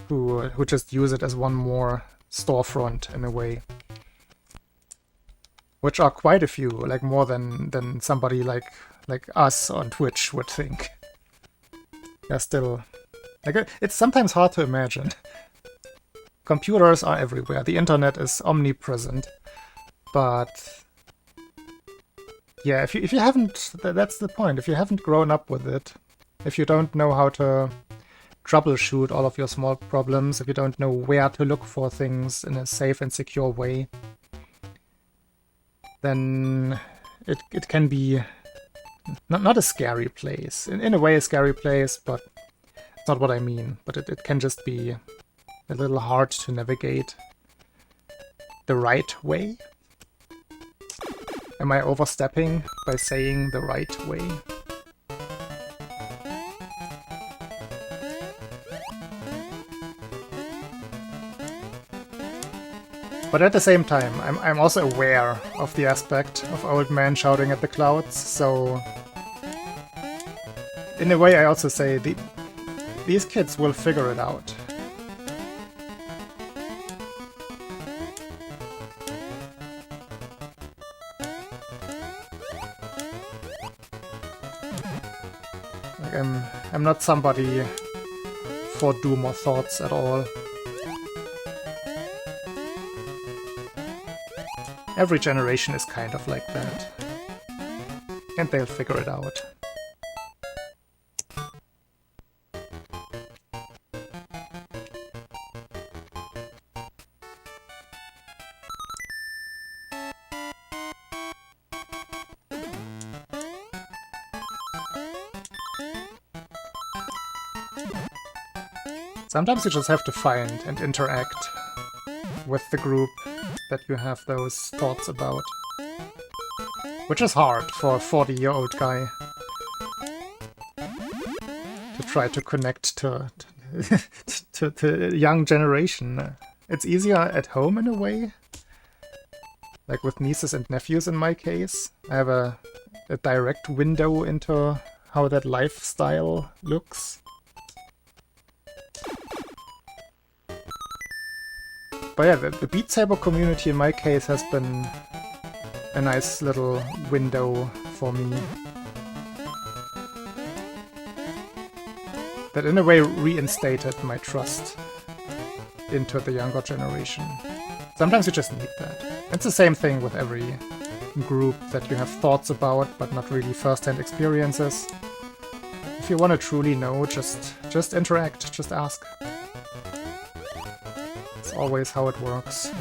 who just use it as one more storefront in a way. which are quite a few, like more than somebody like us on Twitch would think. They're still... like, it's sometimes hard to imagine. Computers are everywhere, the internet is omnipresent, but... yeah, if you haven't... that's the point, if you haven't grown up with it, if you don't know how to troubleshoot all of your small problems, if you don't know where to look for things in a safe and secure way, then it can be not a scary place. In a way a scary place, but it's not what I mean. But it can just be a little hard to navigate the right way. Am I overstepping by saying the right way? But at the same time, I'm also aware of the aspect of old man shouting at the clouds, so... in a way I also say, these kids will figure it out. Like, I'm not somebody for doom or thoughts at all. Every generation is kind of like that. And they'll figure it out. Sometimes you just have to find and interact with the group that you have those thoughts about. Which is hard for a 40-year-old guy to try to connect to the young generation. It's easier at home in a way. Like with nieces and nephews in my case. I have a direct window into how that lifestyle looks. But yeah, the Beat Saber community in my case has been a nice little window for me. That in a way reinstated my trust into the younger generation. Sometimes you just need that. It's the same thing with every group that you have thoughts about, but not really first-hand experiences. If you want to truly know, just interact, just ask. It's always how it works.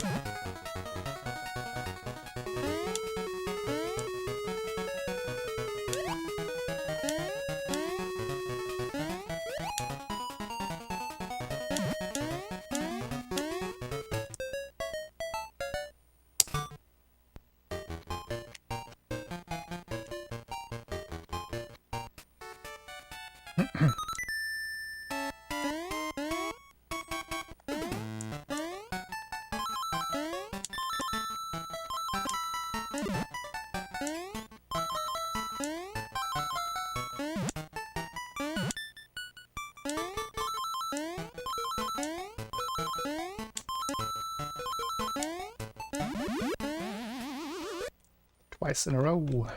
Twice in a row.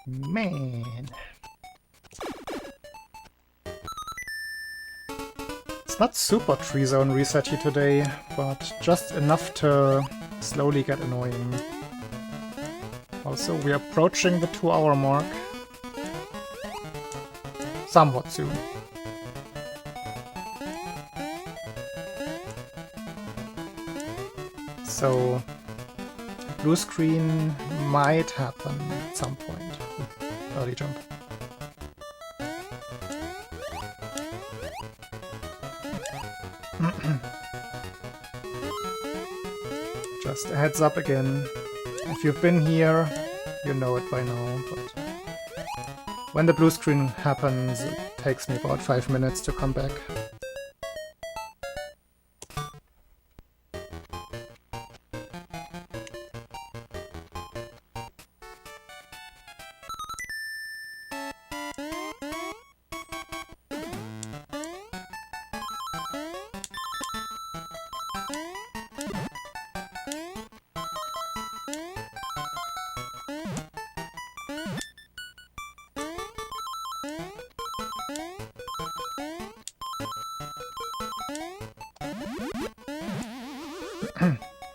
Man. It's not super tree zone resetty today, but just enough to slowly get annoying. Also, we're approaching the 2-hour mark. Somewhat soon. So, blue screen might happen at some point. Early jump. Just a heads up again. If you've been here, you know it by now, but when the blue screen happens, it takes me about 5 minutes to come back.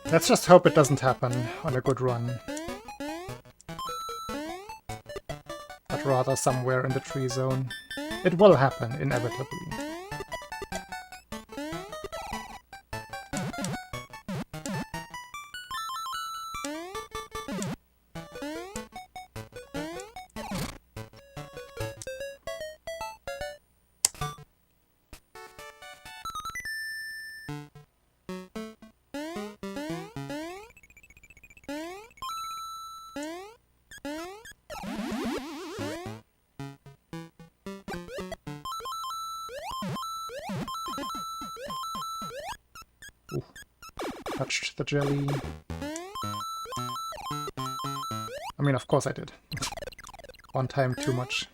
Let's just hope it doesn't happen on a good run. But rather somewhere in the tree zone. It will happen, inevitably. Ooh. Touched the jelly. I mean, of course I did. One time too much.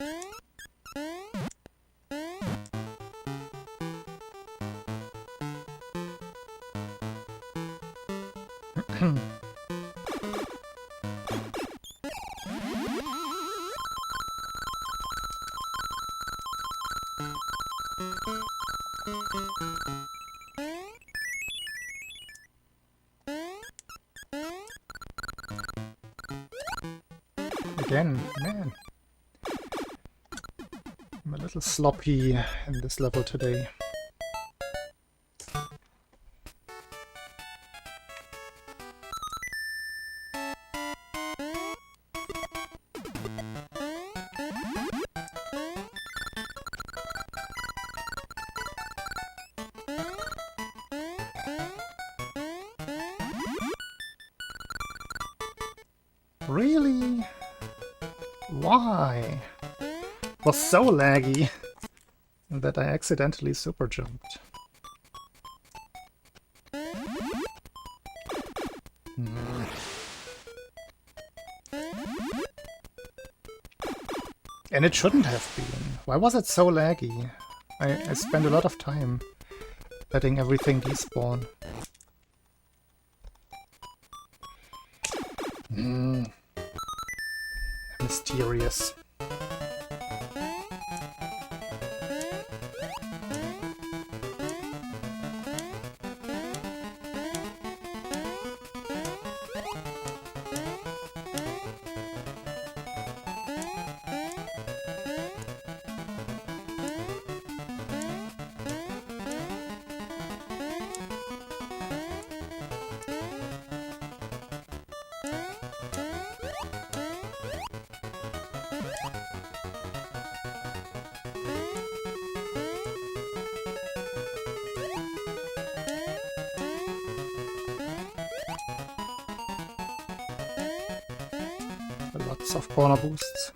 Again, man. I'm a little sloppy in this level today. Really? Why? It was so laggy that I accidentally super jumped. And it shouldn't have been. Why was it so laggy? I spent a lot of time letting everything despawn. Mysterious. Lots of corner boosts.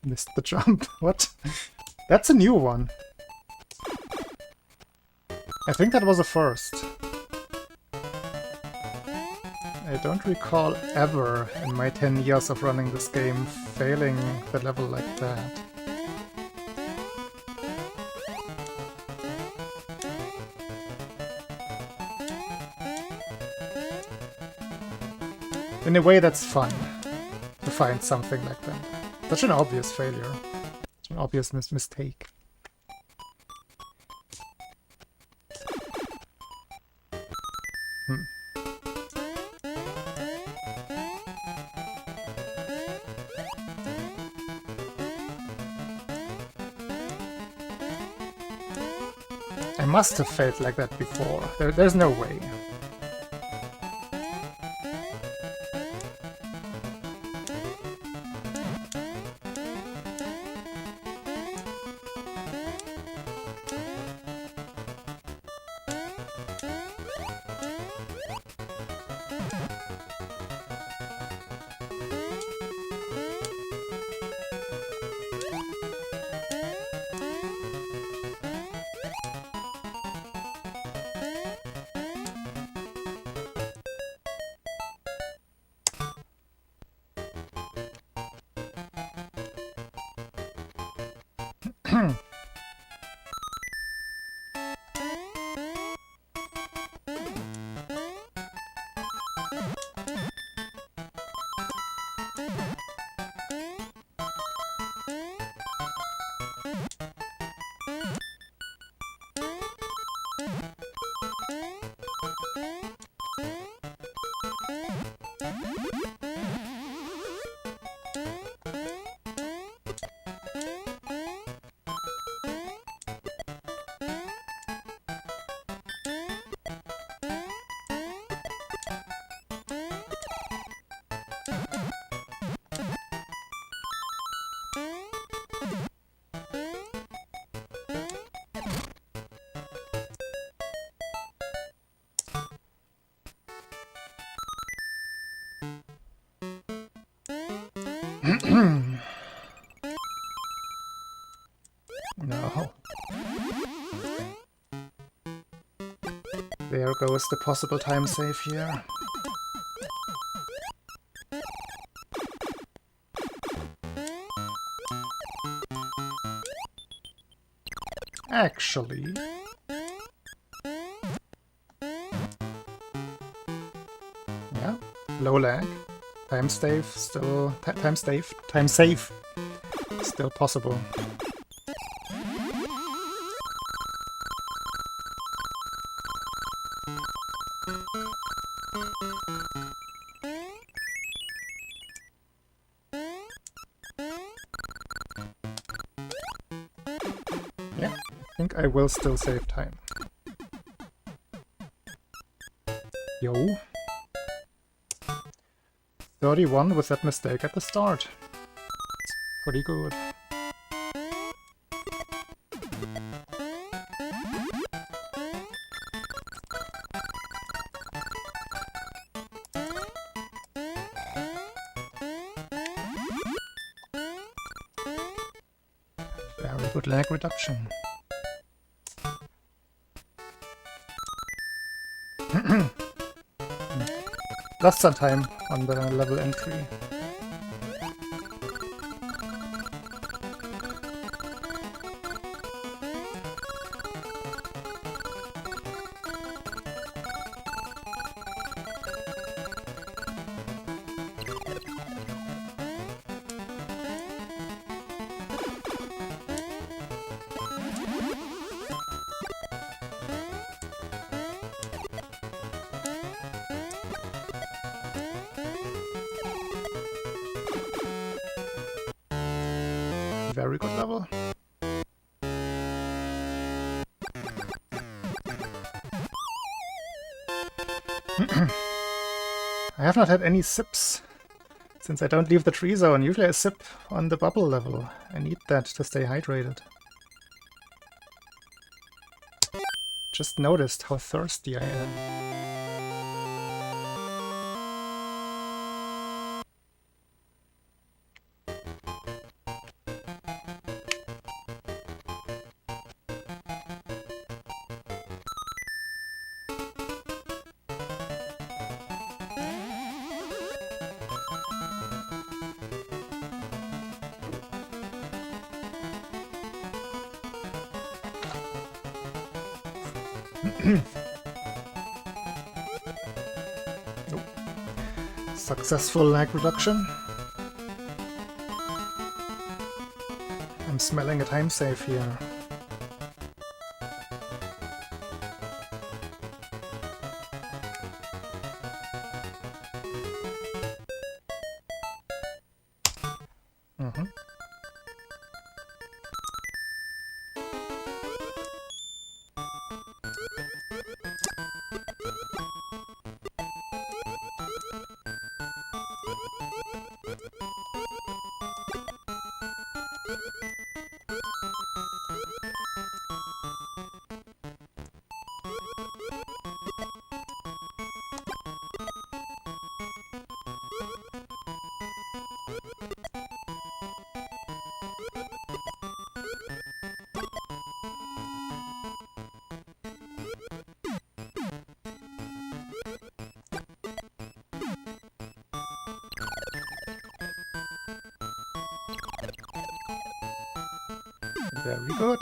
Missed the jump. What? That's a new one. I think that was a first. I don't recall ever in my 10 years of running this game failing the level like that. In a way, that's fun to find something like that. Such an obvious failure. Such an obvious mistake. I must have failed like that before. There's no way. No. There goes the possible time save here. Actually... yeah, low lag. Time save still... time save still possible. Yeah, I think I will still save time. Yo. 31 with that mistake at the start. It's pretty good. Very good lag reduction. Lost some time on the level entry. Very good level. I have not had any sips since I don't leave the tree zone. Usually I sip on the bubble level. I need that to stay hydrated. Just noticed how thirsty I am. Nope. Successful lag reduction. I'm smelling a time save here. Very good.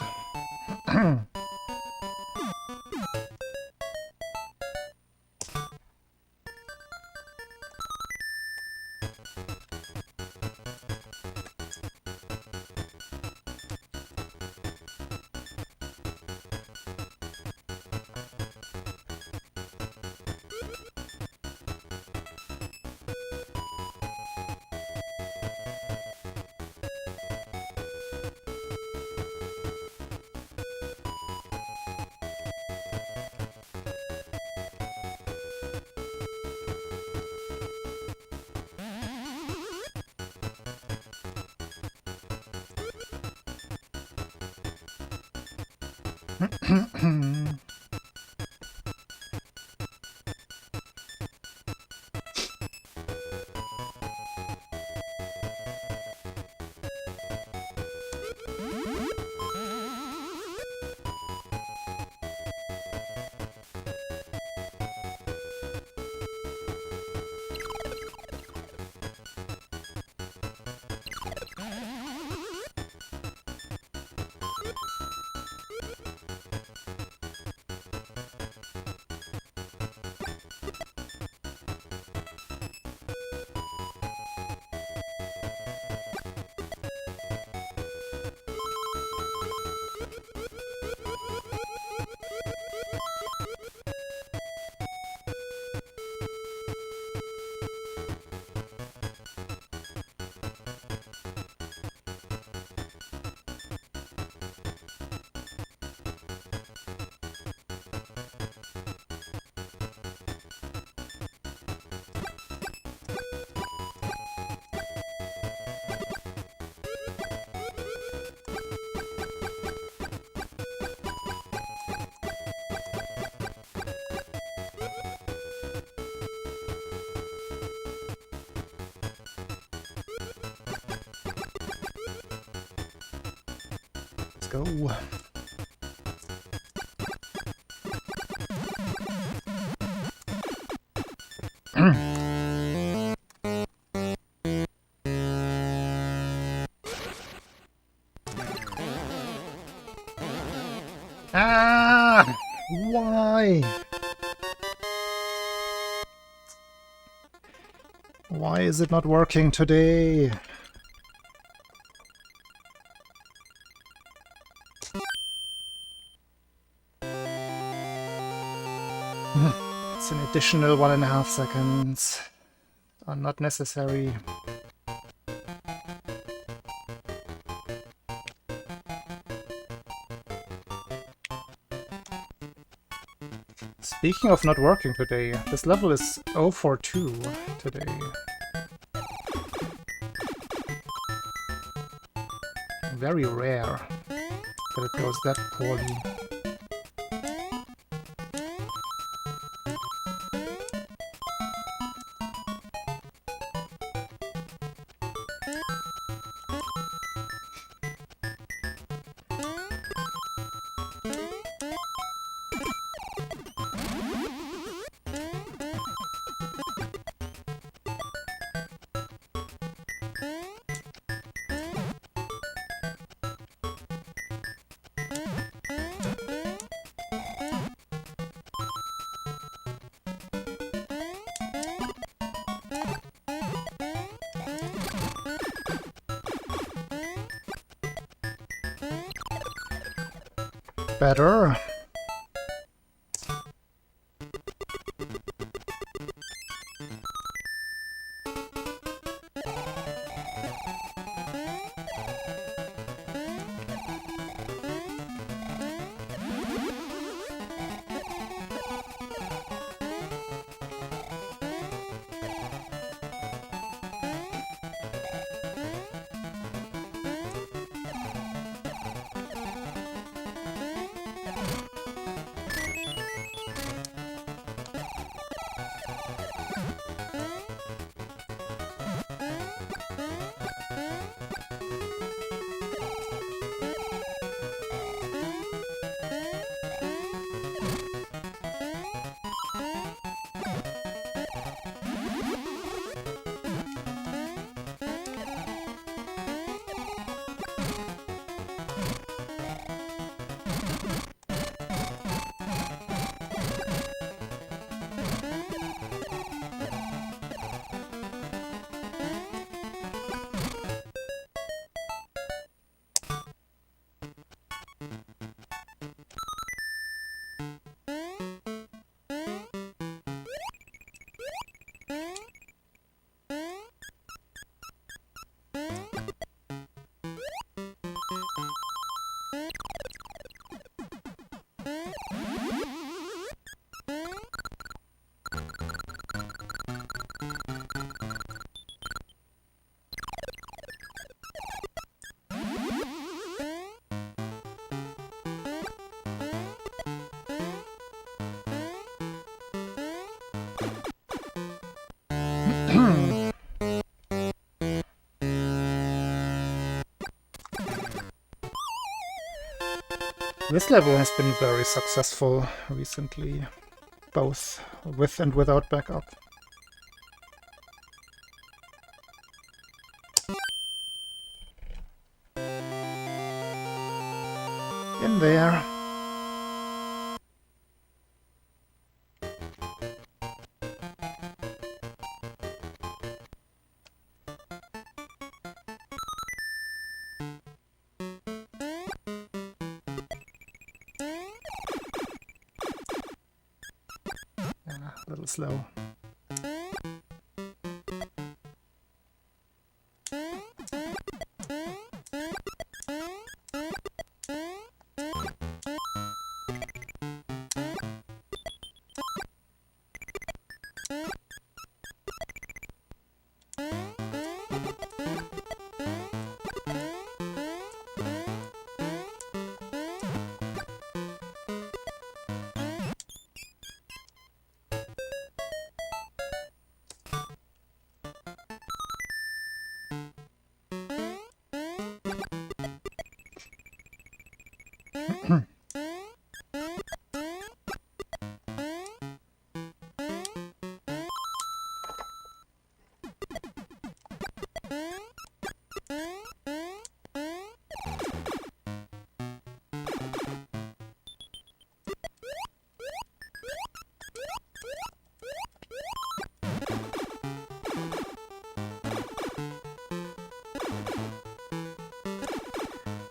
Go. Ah! Why? Why is it not working today? It's an additional 1.5 seconds. Are not necessary. Speaking of not working today, this level is 042 today. Very rare that it goes that poorly. Better. This level has been very successful recently, both with and without backup. In there. A little slow.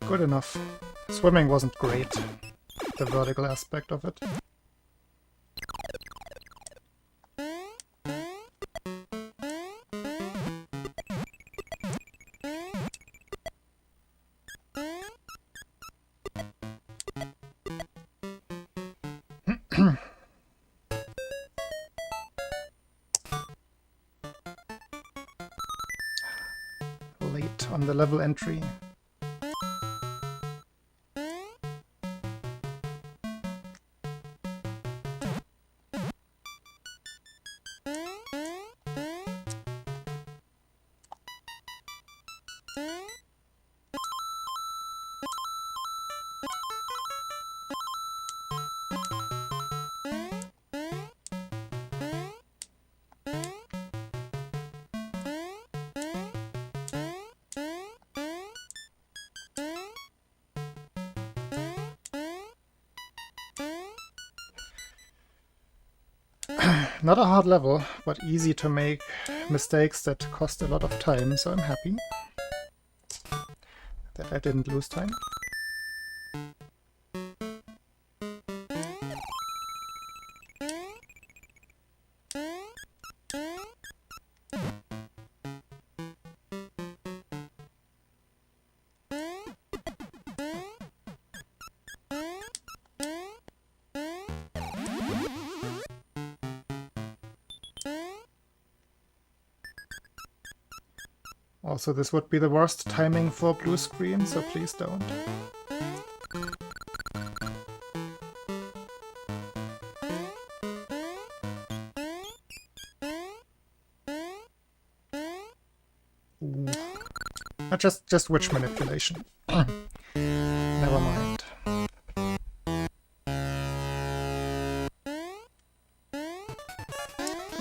Good enough. Swimming wasn't great, the vertical aspect of it. Late on the level entry. Not a hard level, but easy to make mistakes that cost a lot of time, so I'm happy that I didn't lose time. Also, this would be the worst timing for blue screen, so please don't. Ooh. Just witch manipulation. Never mind.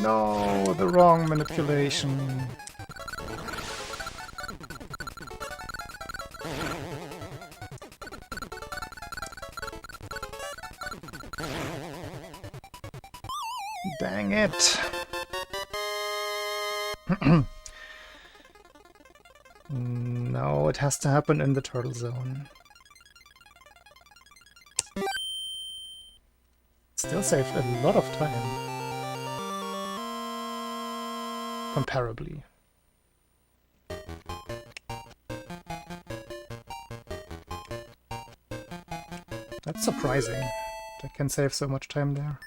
No, the wrong manipulation. Dang it. No, it has to happen in the turtle zone. Still saved a lot of time. Comparably. That's surprising. I can save so much time there.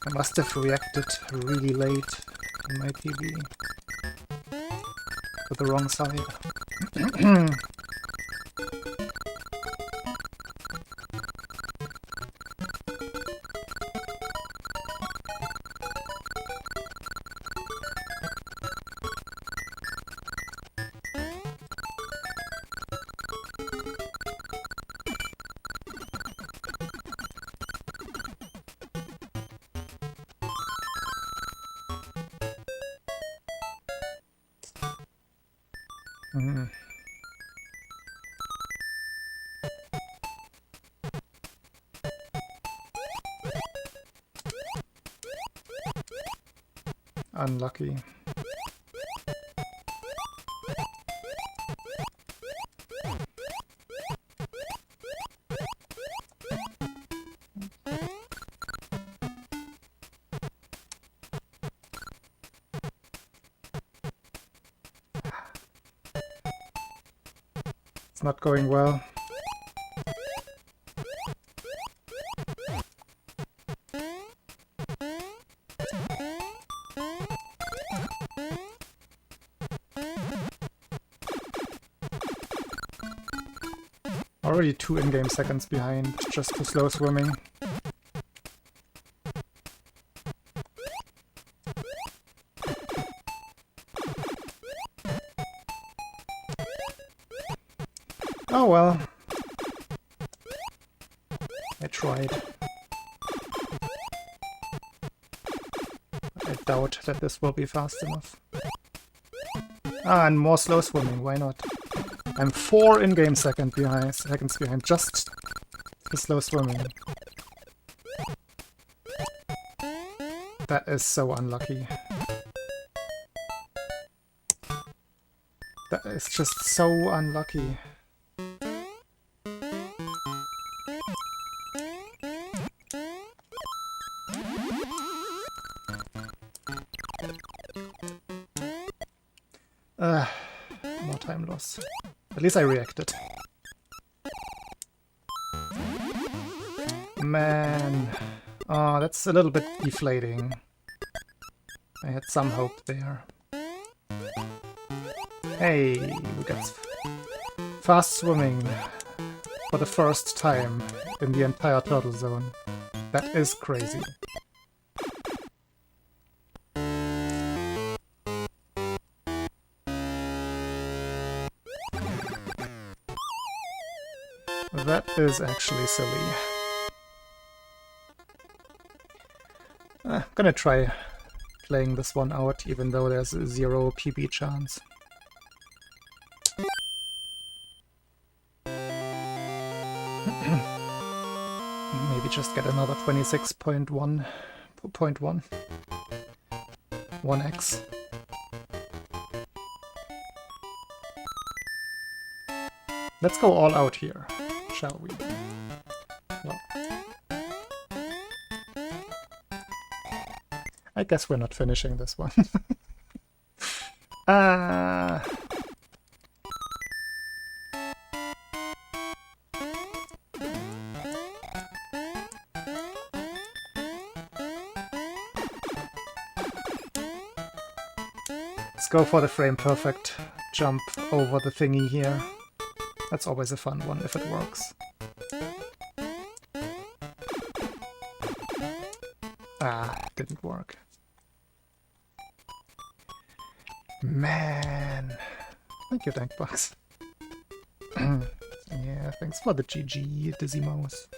I must have reacted really late in my PB. To the wrong side. Unlucky. It's not going well. Already 2 in-game seconds behind, just for slow swimming. Oh well. I tried. I doubt that this will be fast enough. Ah, and more slow swimming, why not? I'm 4 in-game seconds behind, just for slow swimming. That is so unlucky. That is just so unlucky. More time loss. At least I reacted. Man. Oh, that's a little bit deflating. I had some hope there. Hey, we got fast swimming for the first time in the entire turtle zone. That is crazy. That is actually silly. I'm gonna try playing this one out, even though there's a 0 PB chance. Maybe just get another 26.1. 1x. Let's go all out here, shall we? Well, I guess we're not finishing this one. Let's go for the frame perfect jump over the thingy here. That's always a fun one, if it works. Ah, didn't work. Man. Thank you, Dankbox. Yeah, thanks for the GG, Dizzy Mouse.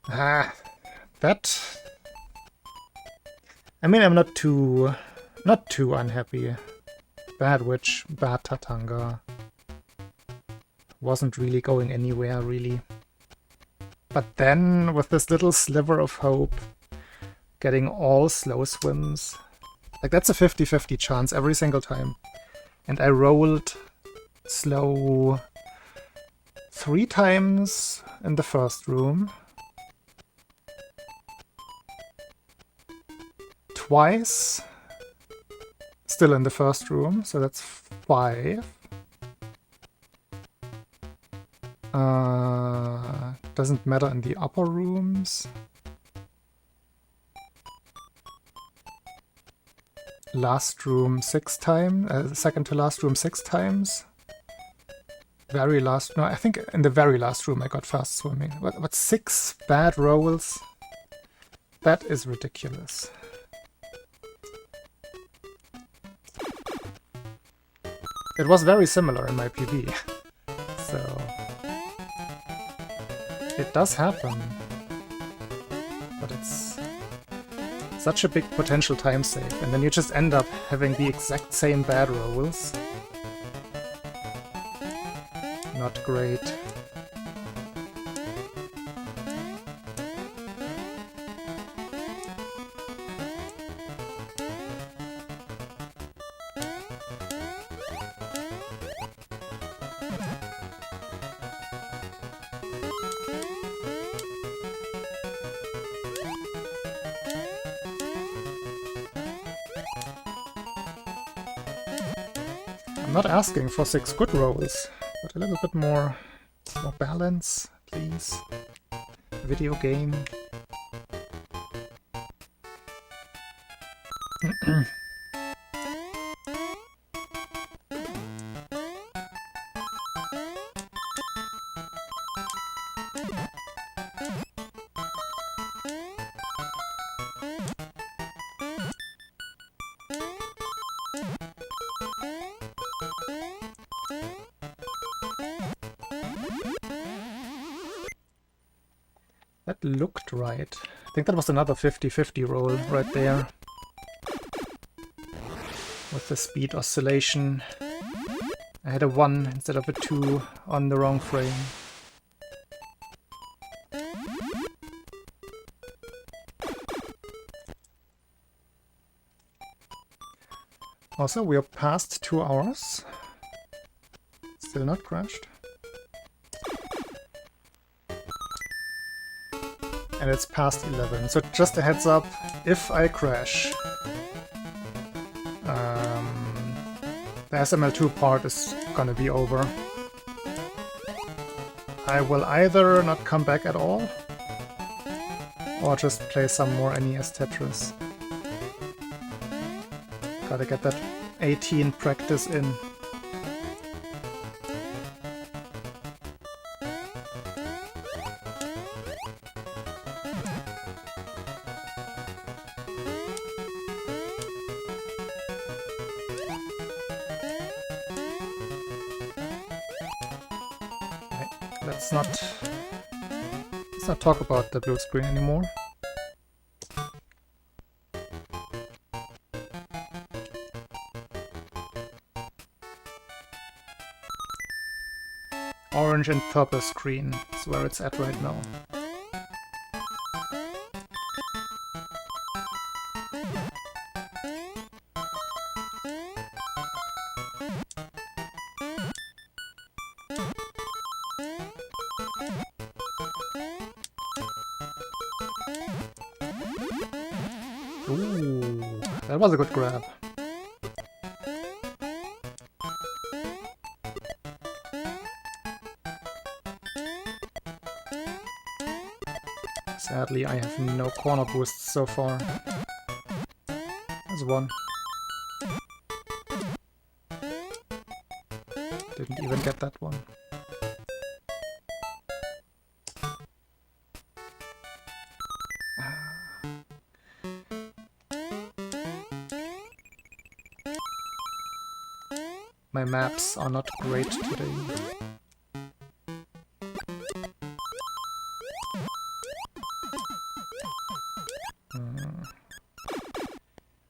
Ah, that... I mean, I'm not too unhappy. Bad Witch, bad Tatanga. Wasn't really going anywhere, really. But then, with this little sliver of hope, getting all slow swims, like that's a 50-50 chance every single time. And I rolled slow 3 times in the first room. Twice, still in the first room, so that's 5. Doesn't matter in the upper rooms. Last room 6 times. Second to last room 6 times. Very last... No, I think in the very last room I got fast swimming. What 6 bad rolls? That is ridiculous. It was very similar in my PB. So... It does happen. But it's... such a big potential time save, and then you just end up having the exact same bad rolls. Not great. I'm not asking for 6 good rolls, but a little bit more balance, please. Video game. That looked right. I think that was another 50-50 roll right there. With the speed oscillation. I had a 1 instead of a 2 on the wrong frame. Also, we are past 2 hours. Still not crashed. And it's past 11, so just a heads up, if I crash, the SML2 part is gonna be over. I will either not come back at all, or just play some more NES Tetris. Gotta get that 18 practice in. Let's not talk about the blue screen anymore. Orange and purple screen is where it's at right now. Ooh, that was a good grab. Sadly, I have no corner boosts so far. There's one. Didn't even get that one. My maps are not great today.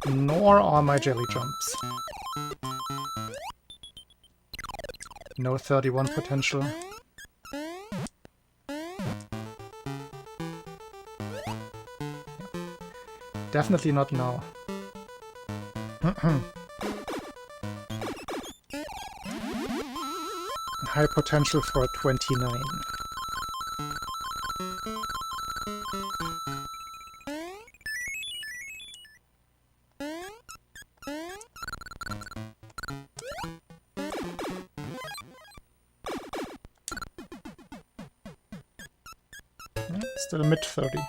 Nor are my jelly jumps. No 31 potential. Definitely not now. High potential for 29. Still mid-30.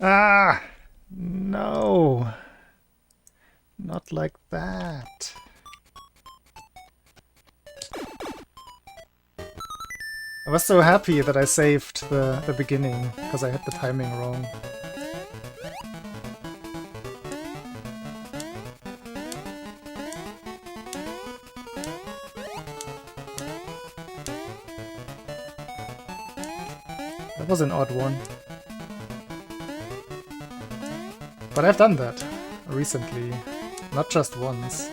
Ah, no, not like that. I was so happy that I saved the beginning, because I had the timing wrong. That was an odd one. But I've done that recently, not just once.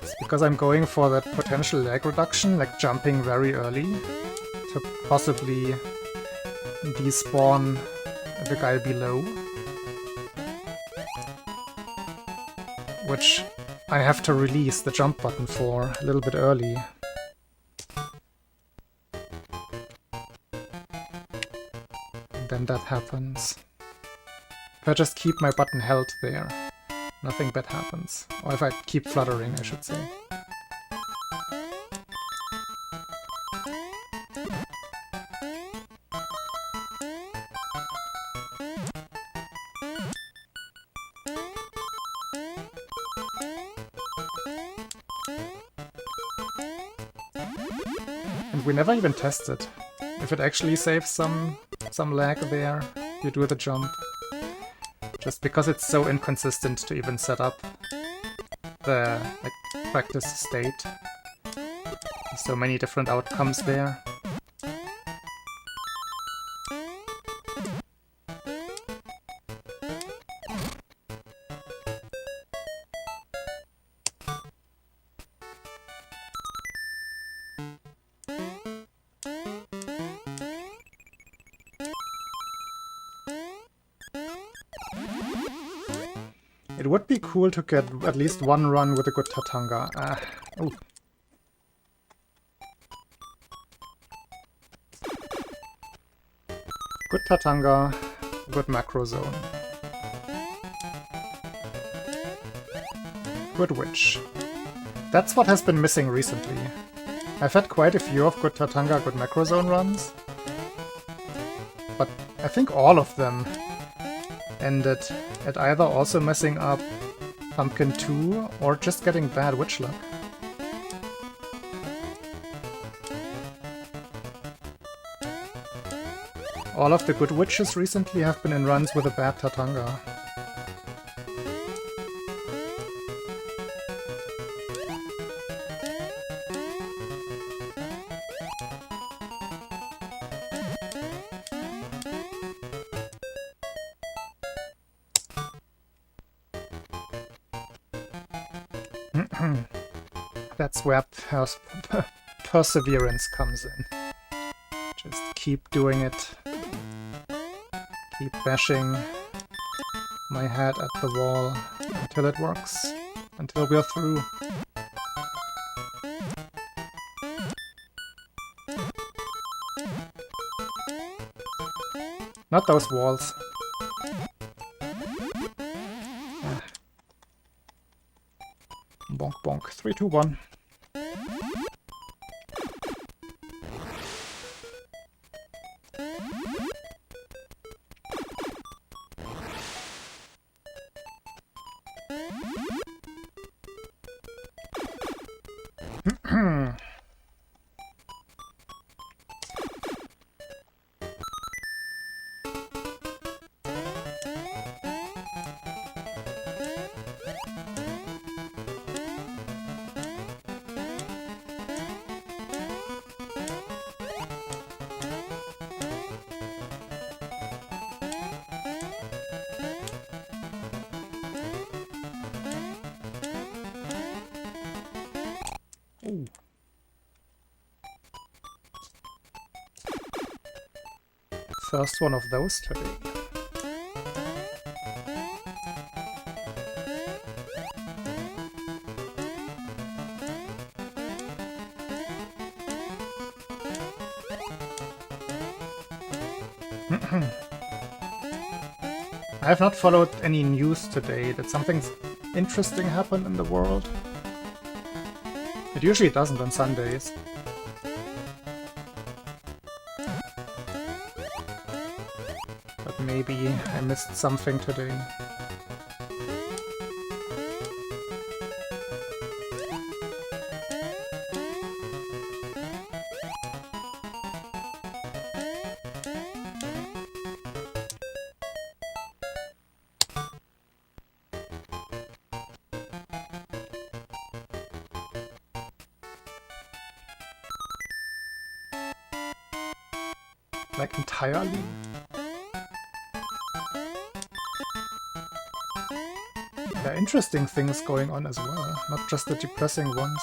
It's because I'm going for that potential lag reduction, like jumping very early to possibly despawn the guy below. Which I have to release the jump button for a little bit early. Then that happens. If I just keep my button held there, nothing bad happens. Or if I keep fluttering, I should say. And we never even tested if it actually saves some lag there, you do the jump. Just because it's so inconsistent to even set up the practice state. There's so many different outcomes there. It would be cool to get at least one run with a good Tatanga. Oh. Good Tatanga, good macro zone. Good witch. That's what has been missing recently. I've had quite a few of good Tatanga, good macro zone runs, but I think all of them ended at either also messing up Pumpkin 2 or just getting bad witch luck. All of the good witches recently have been in runs with a bad Tatanga. That's where perseverance comes in. Just keep doing it. Keep bashing my head at the wall until it works. Until we're through. Not those walls. Bonk bonk. 3, 2, 1. Ooh. First one of those today. I have not followed any news today. Did something interesting happen in the world? It usually doesn't on Sundays. But maybe I missed something today. Like entirely? There are interesting things going on as well, not just the depressing ones.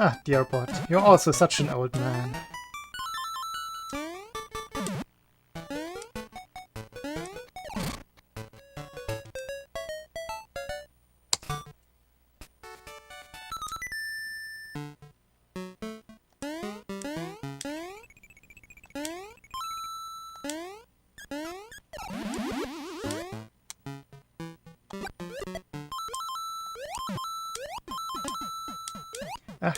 Ah, dear bot, you're also such an old man. Ah.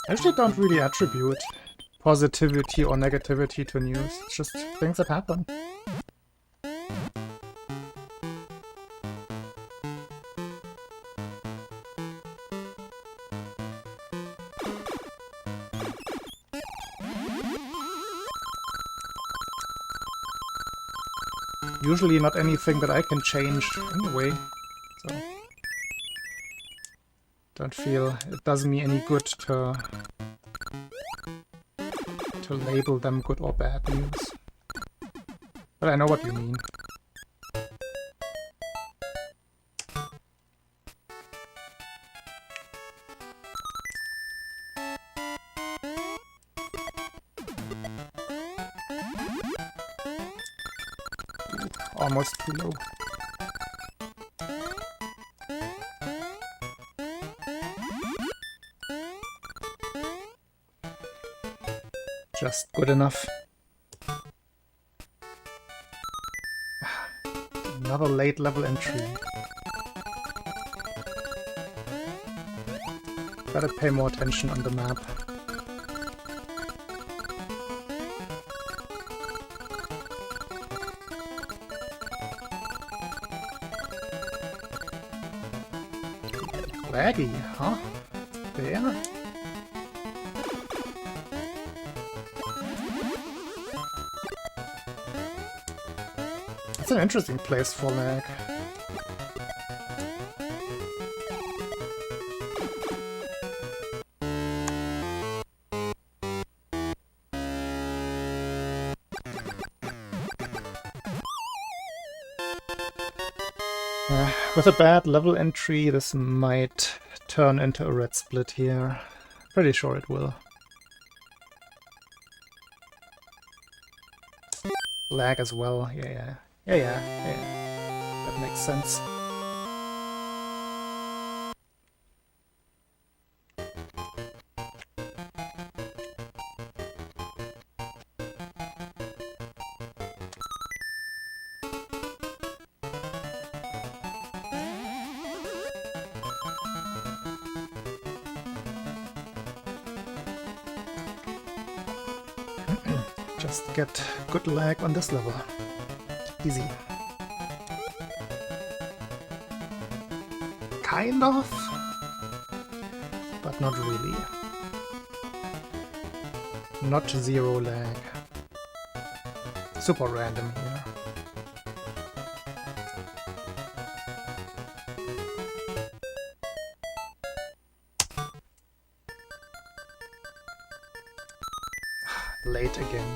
I actually don't really attribute positivity or negativity to news. It's just things that happen. Usually not anything that I can change anyway, so don't feel it does me any good to label them good or bad news. But I know what you mean. Almost too low. Just good enough. Another late level entry. Gotta pay more attention on the map. Laggy, huh? There? That's an interesting place for lag. With a bad level entry, this might turn into a red split here. Pretty sure it will. Lag as well, yeah. That makes sense. Just get good lag on this level. Easy. Kind of, but not really. Not zero lag. Super random here. Late again.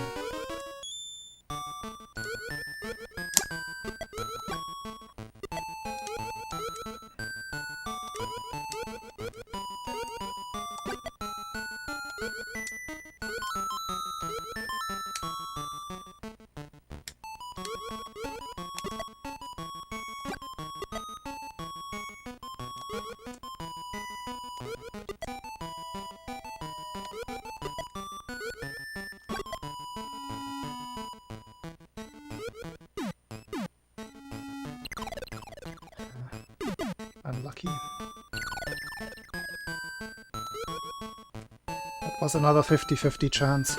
lucky. That was another 50-50 chance.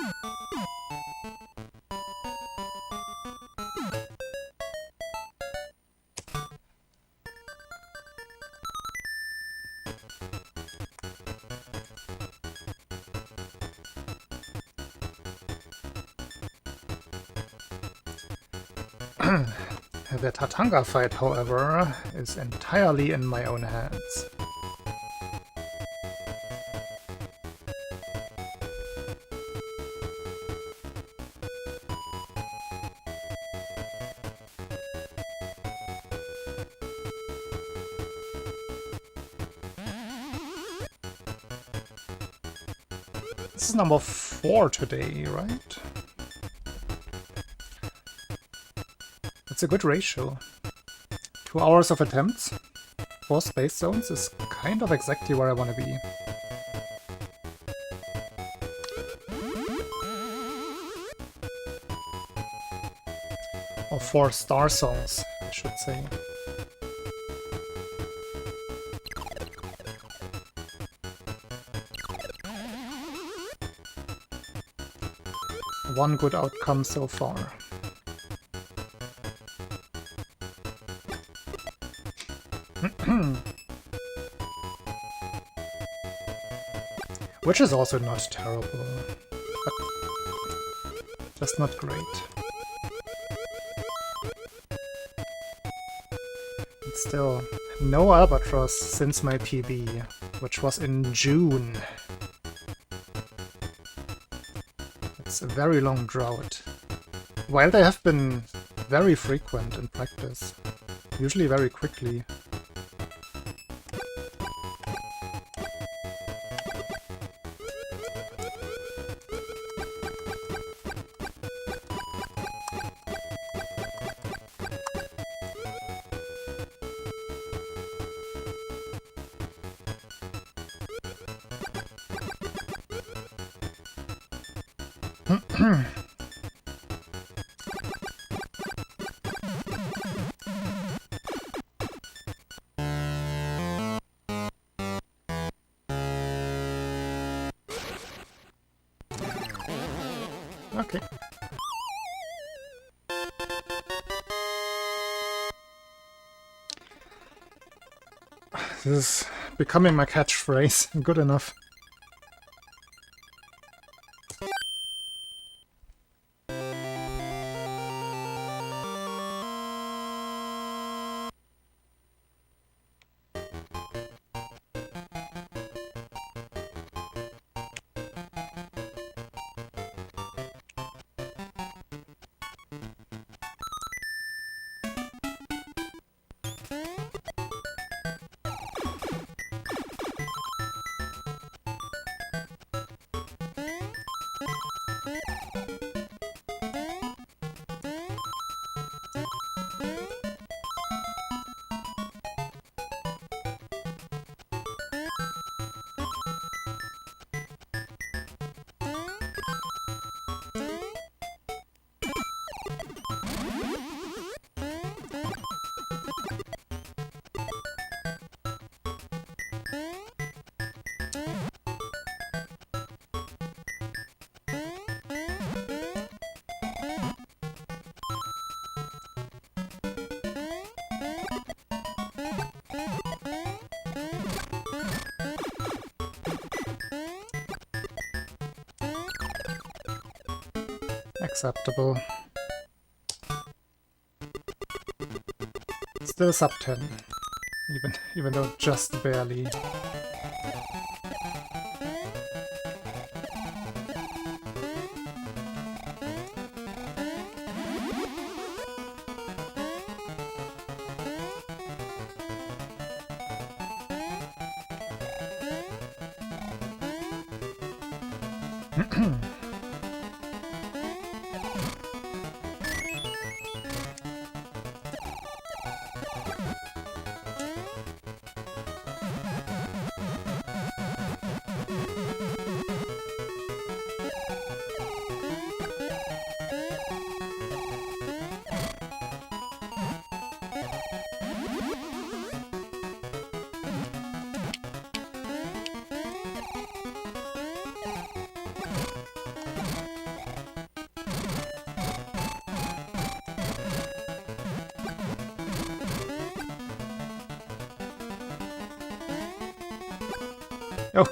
The Tatanga fight, however, is entirely in my own hands. This is number 4 today, right? It's a good ratio. 2 hours of attempts, 4 space zones is kind of exactly where I want to be. Or 4 star songs, I should say. One good outcome so far. Which is also not terrible, but just not great. And still, no Albatross since my PB, which was in June. It's a very long drought. While they have been very frequent in practice, usually very quickly. Okay. This is becoming my catchphrase. Good enough. Acceptable. Still sub 10, even though just barely. Oh!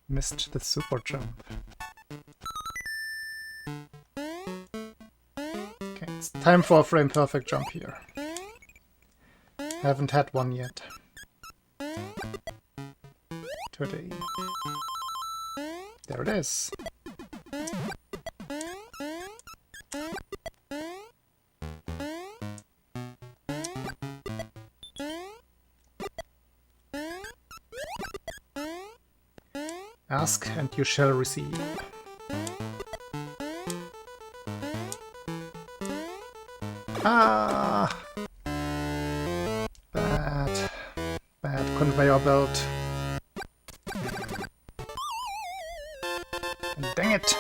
Missed the super jump. Okay, it's time for a frame perfect jump here. Haven't had one yet. Today. There it is. Ask and you shall receive. Ah! Bad. Bad conveyor belt. And dang it!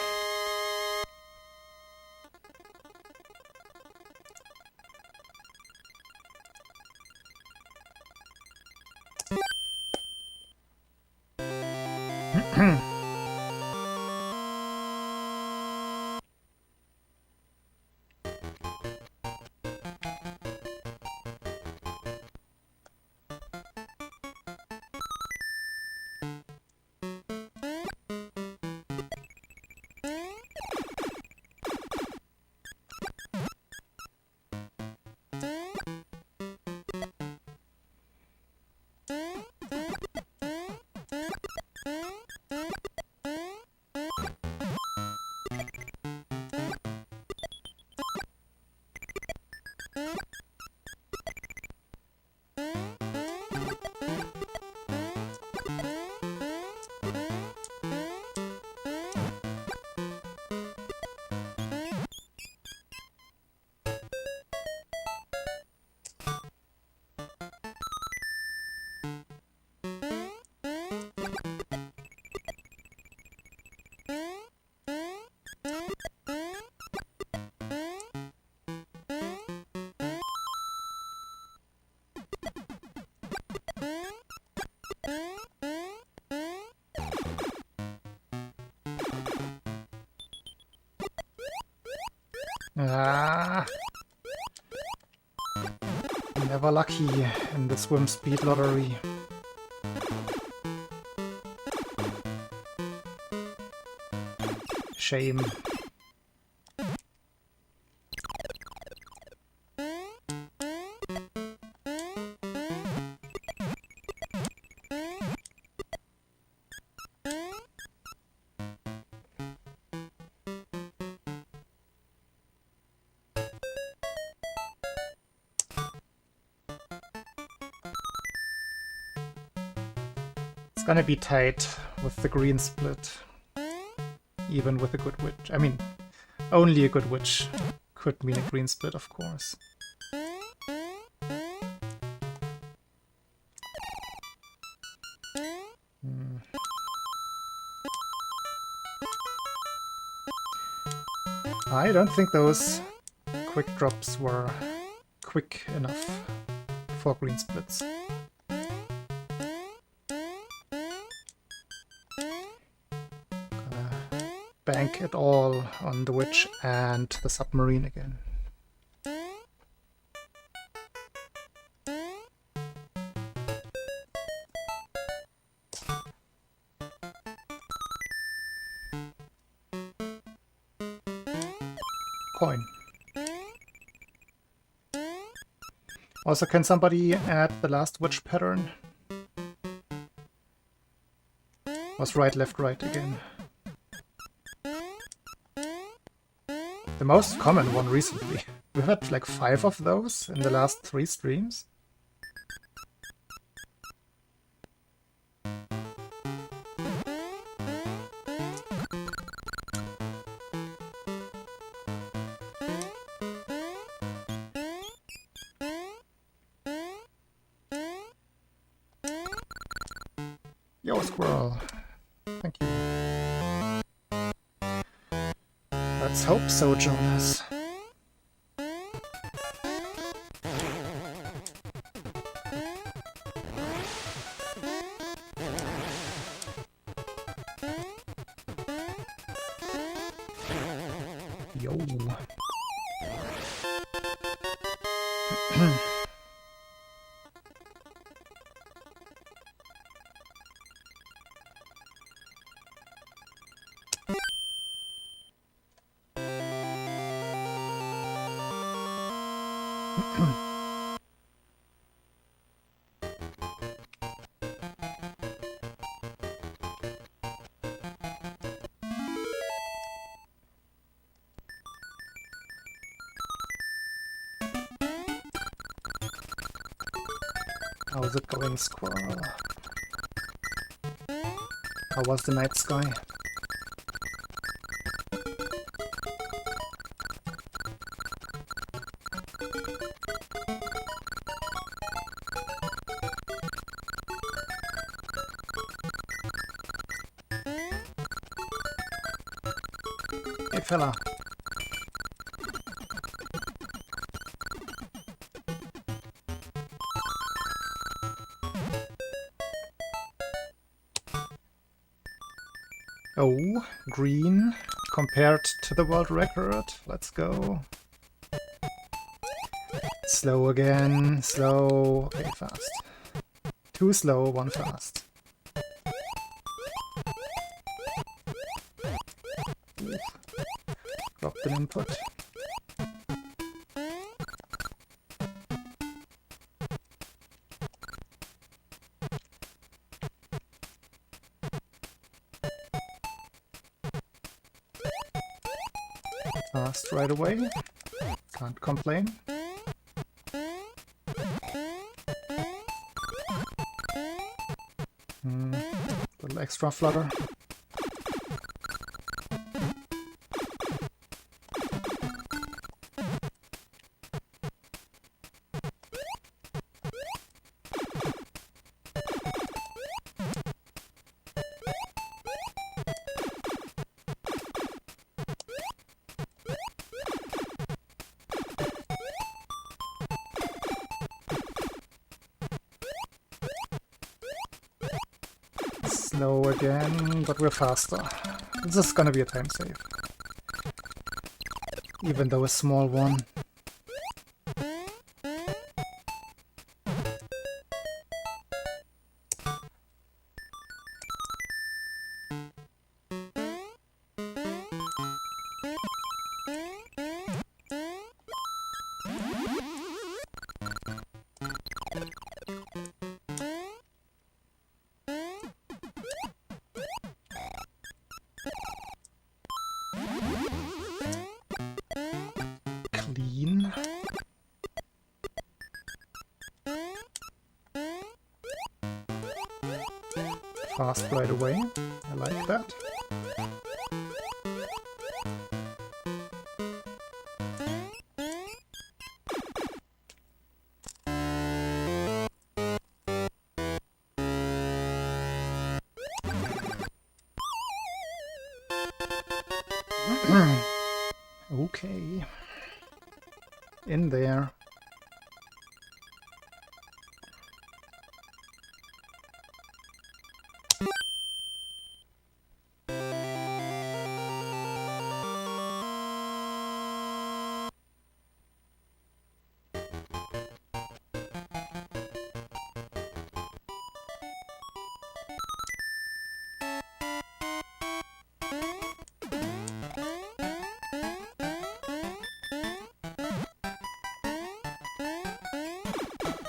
Ah! Never lucky in the swim speed lottery. Shame. It's gonna be tight with the green split. Even with a good witch. I mean, only a good witch could mean a green split, of course. I don't think those quick drops were quick enough for green splits. Bank it all on the witch and the submarine again. Coin. Also, can somebody add the last witch pattern? Was right, left, right again. The most common one recently. We've had like 5 of those in the last 3 streams. Yo, squirrel. Thank you. Let's hope so, Jonas. Yo. How's it going, Squirrel? How was the night sky? Hey fella. Oh, green compared to the world record. Let's go. Slow again, slow. Okay, fast. Two slow, one fast. Oof. Dropped an input. Fast right away. Can't complain. Little extra flutter. Slow again, but we're faster. This is gonna be a time save. Even though a small one. Clean. Fast right away. I like that. Okay. In there.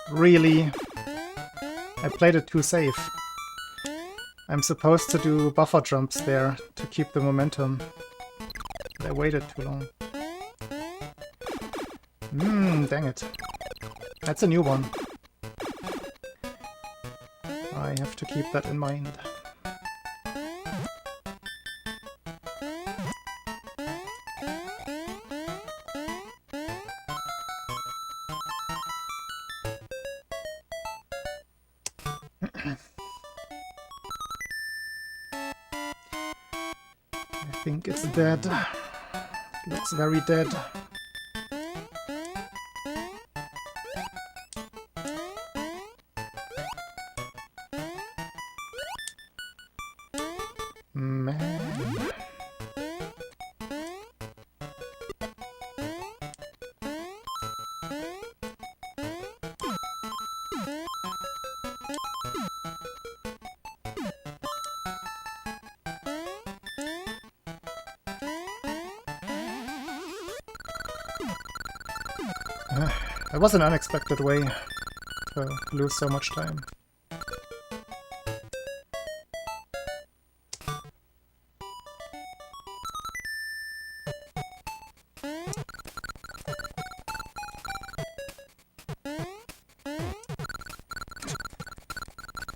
Really? I played it too safe. I'm supposed to do buffer jumps there to keep the momentum. But I waited too long. Dang it. That's a new one. I have to keep that in mind. I think it's dead. It looks very dead. Man. It was an unexpected way to lose so much time.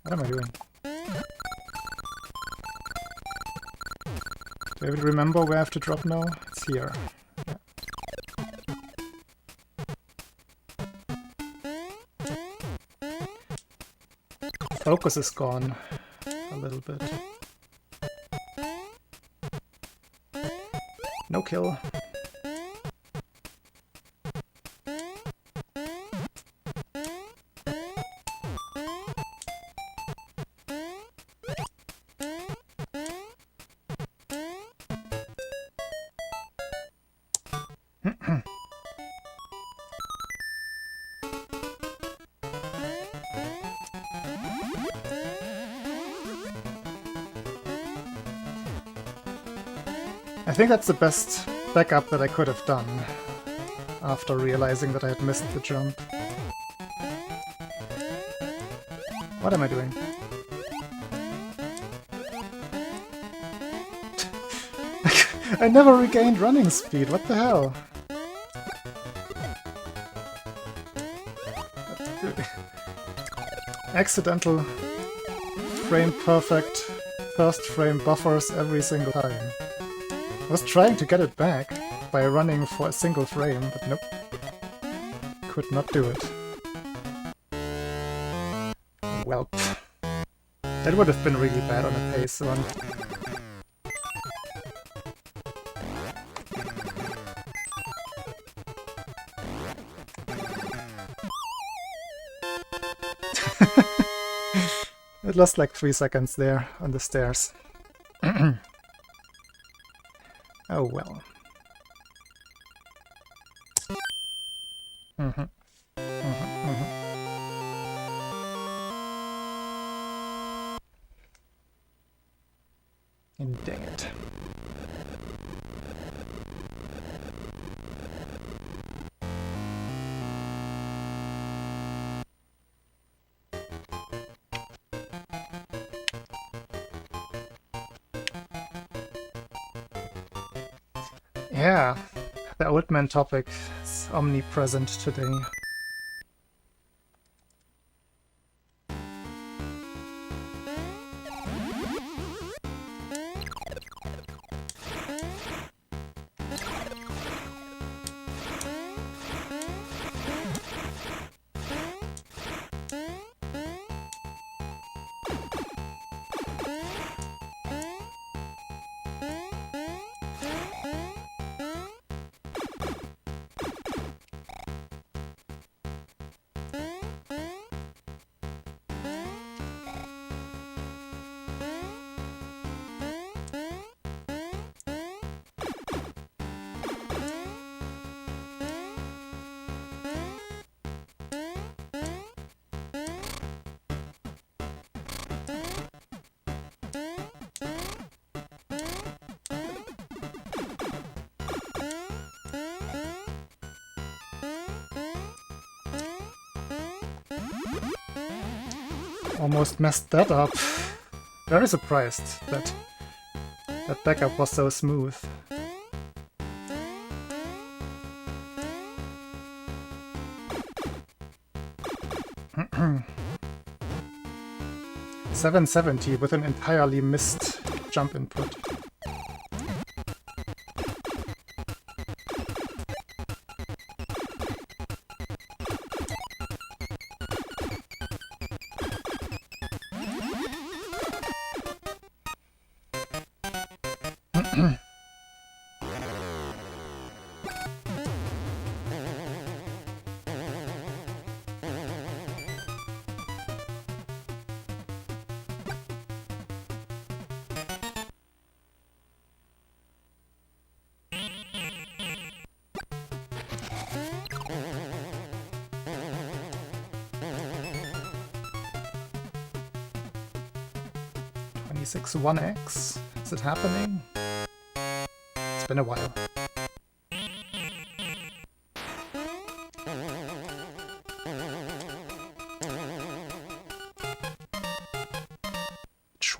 What am I doing? Do I even remember where I have to drop now? It's here. Yeah. Focus is gone a little bit. No kill. I think that's the best backup that I could have done after realizing that I had missed the jump. What am I doing? I never regained running speed, what the hell? Accidental frame perfect first frame buffers every single time. I was trying to get it back by running for a single frame, but nope. Could not do it. Welp. That would have been really bad on a pace run. It lost like 3 seconds there on the stairs. Oh well. And dang it. Yeah, the old man topic is omnipresent today. Almost messed that up. Very surprised that that backup was so smooth. $770 with an entirely missed jump input. Six 1x. Is it happening? It's been a while.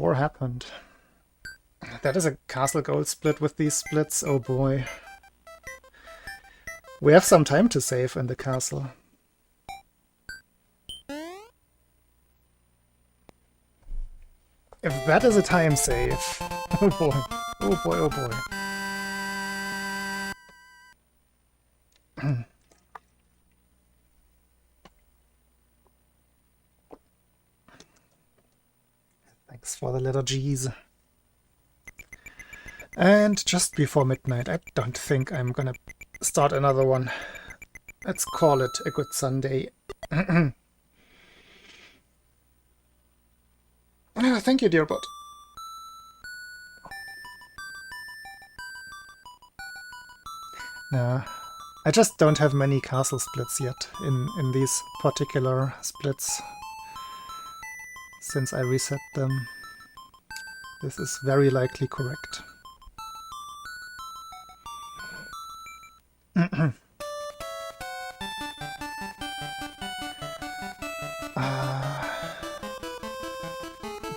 before happened. That is a castle gold split with these splits, oh boy. We have some time to save in the castle. If that is a time save, oh boy, oh boy, oh boy. Thanks for the little G's. And just before midnight, I don't think I'm gonna start another one. Let's call it a good Sunday. Thank you, dear bot. Nah, I just don't have many castle splits yet in these particular splits. Since I reset them, this is very likely correct.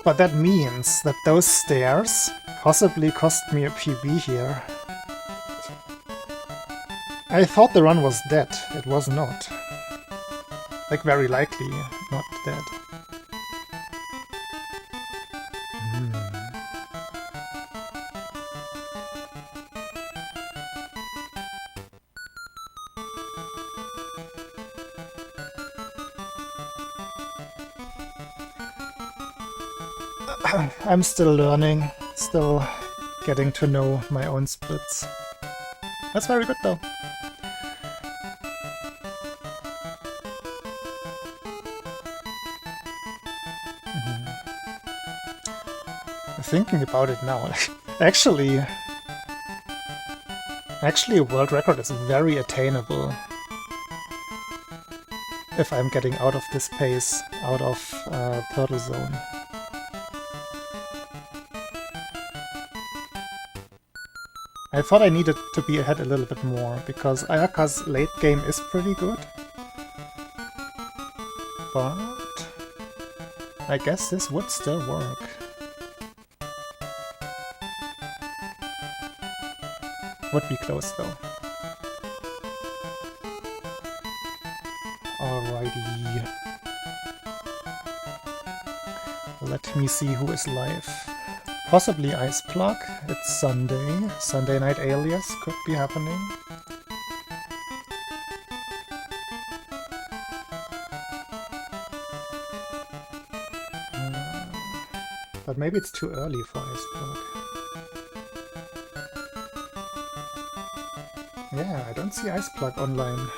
But that means that those stairs possibly cost me a PB here. I thought the run was dead. It was not. Like, very likely not dead. I'm still learning, still getting to know my own splits. That's very good though. Thinking about it now, actually a world record is very attainable if I'm getting out of this pace, out of Turtle Zone. I thought I needed to be ahead a little bit more, because Ayaka's late game is pretty good. But I guess this would still work. Would be close though. Alrighty. Let me see who is live. Possibly Ice Plug. It's Sunday. Sunday Night Alias could be happening. But maybe it's too early for Ice Plug. Yeah, I don't see Ice Plug online.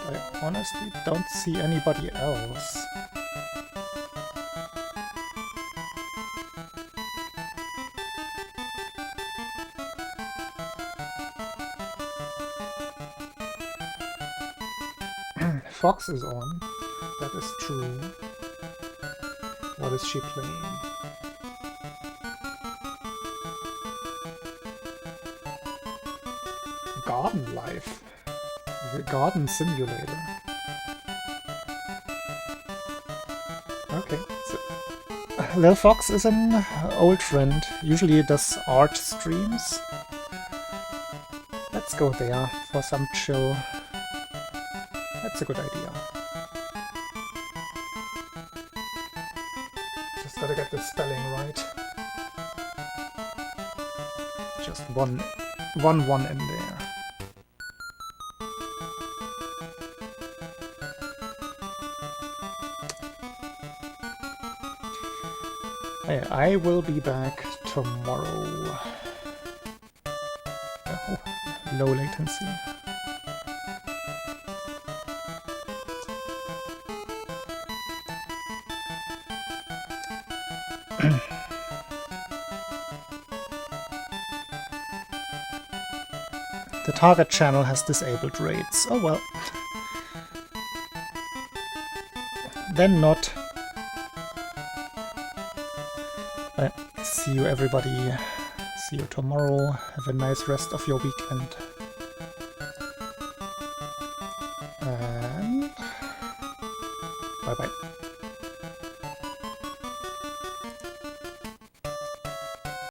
And I honestly don't see anybody else. Fox is on. That is true. What is she playing? Garden Life. The Garden Simulator. Okay. So, Lil Fox is an old friend. Usually does art streams. Let's go there for some chill. That's a good idea. Just gotta get the spelling right. Just one in there. Hey, I will be back tomorrow. Oh, low latency. The target channel has disabled raids. Oh well. Then not. see you everybody. See you tomorrow. Have a nice rest of your weekend. And bye bye.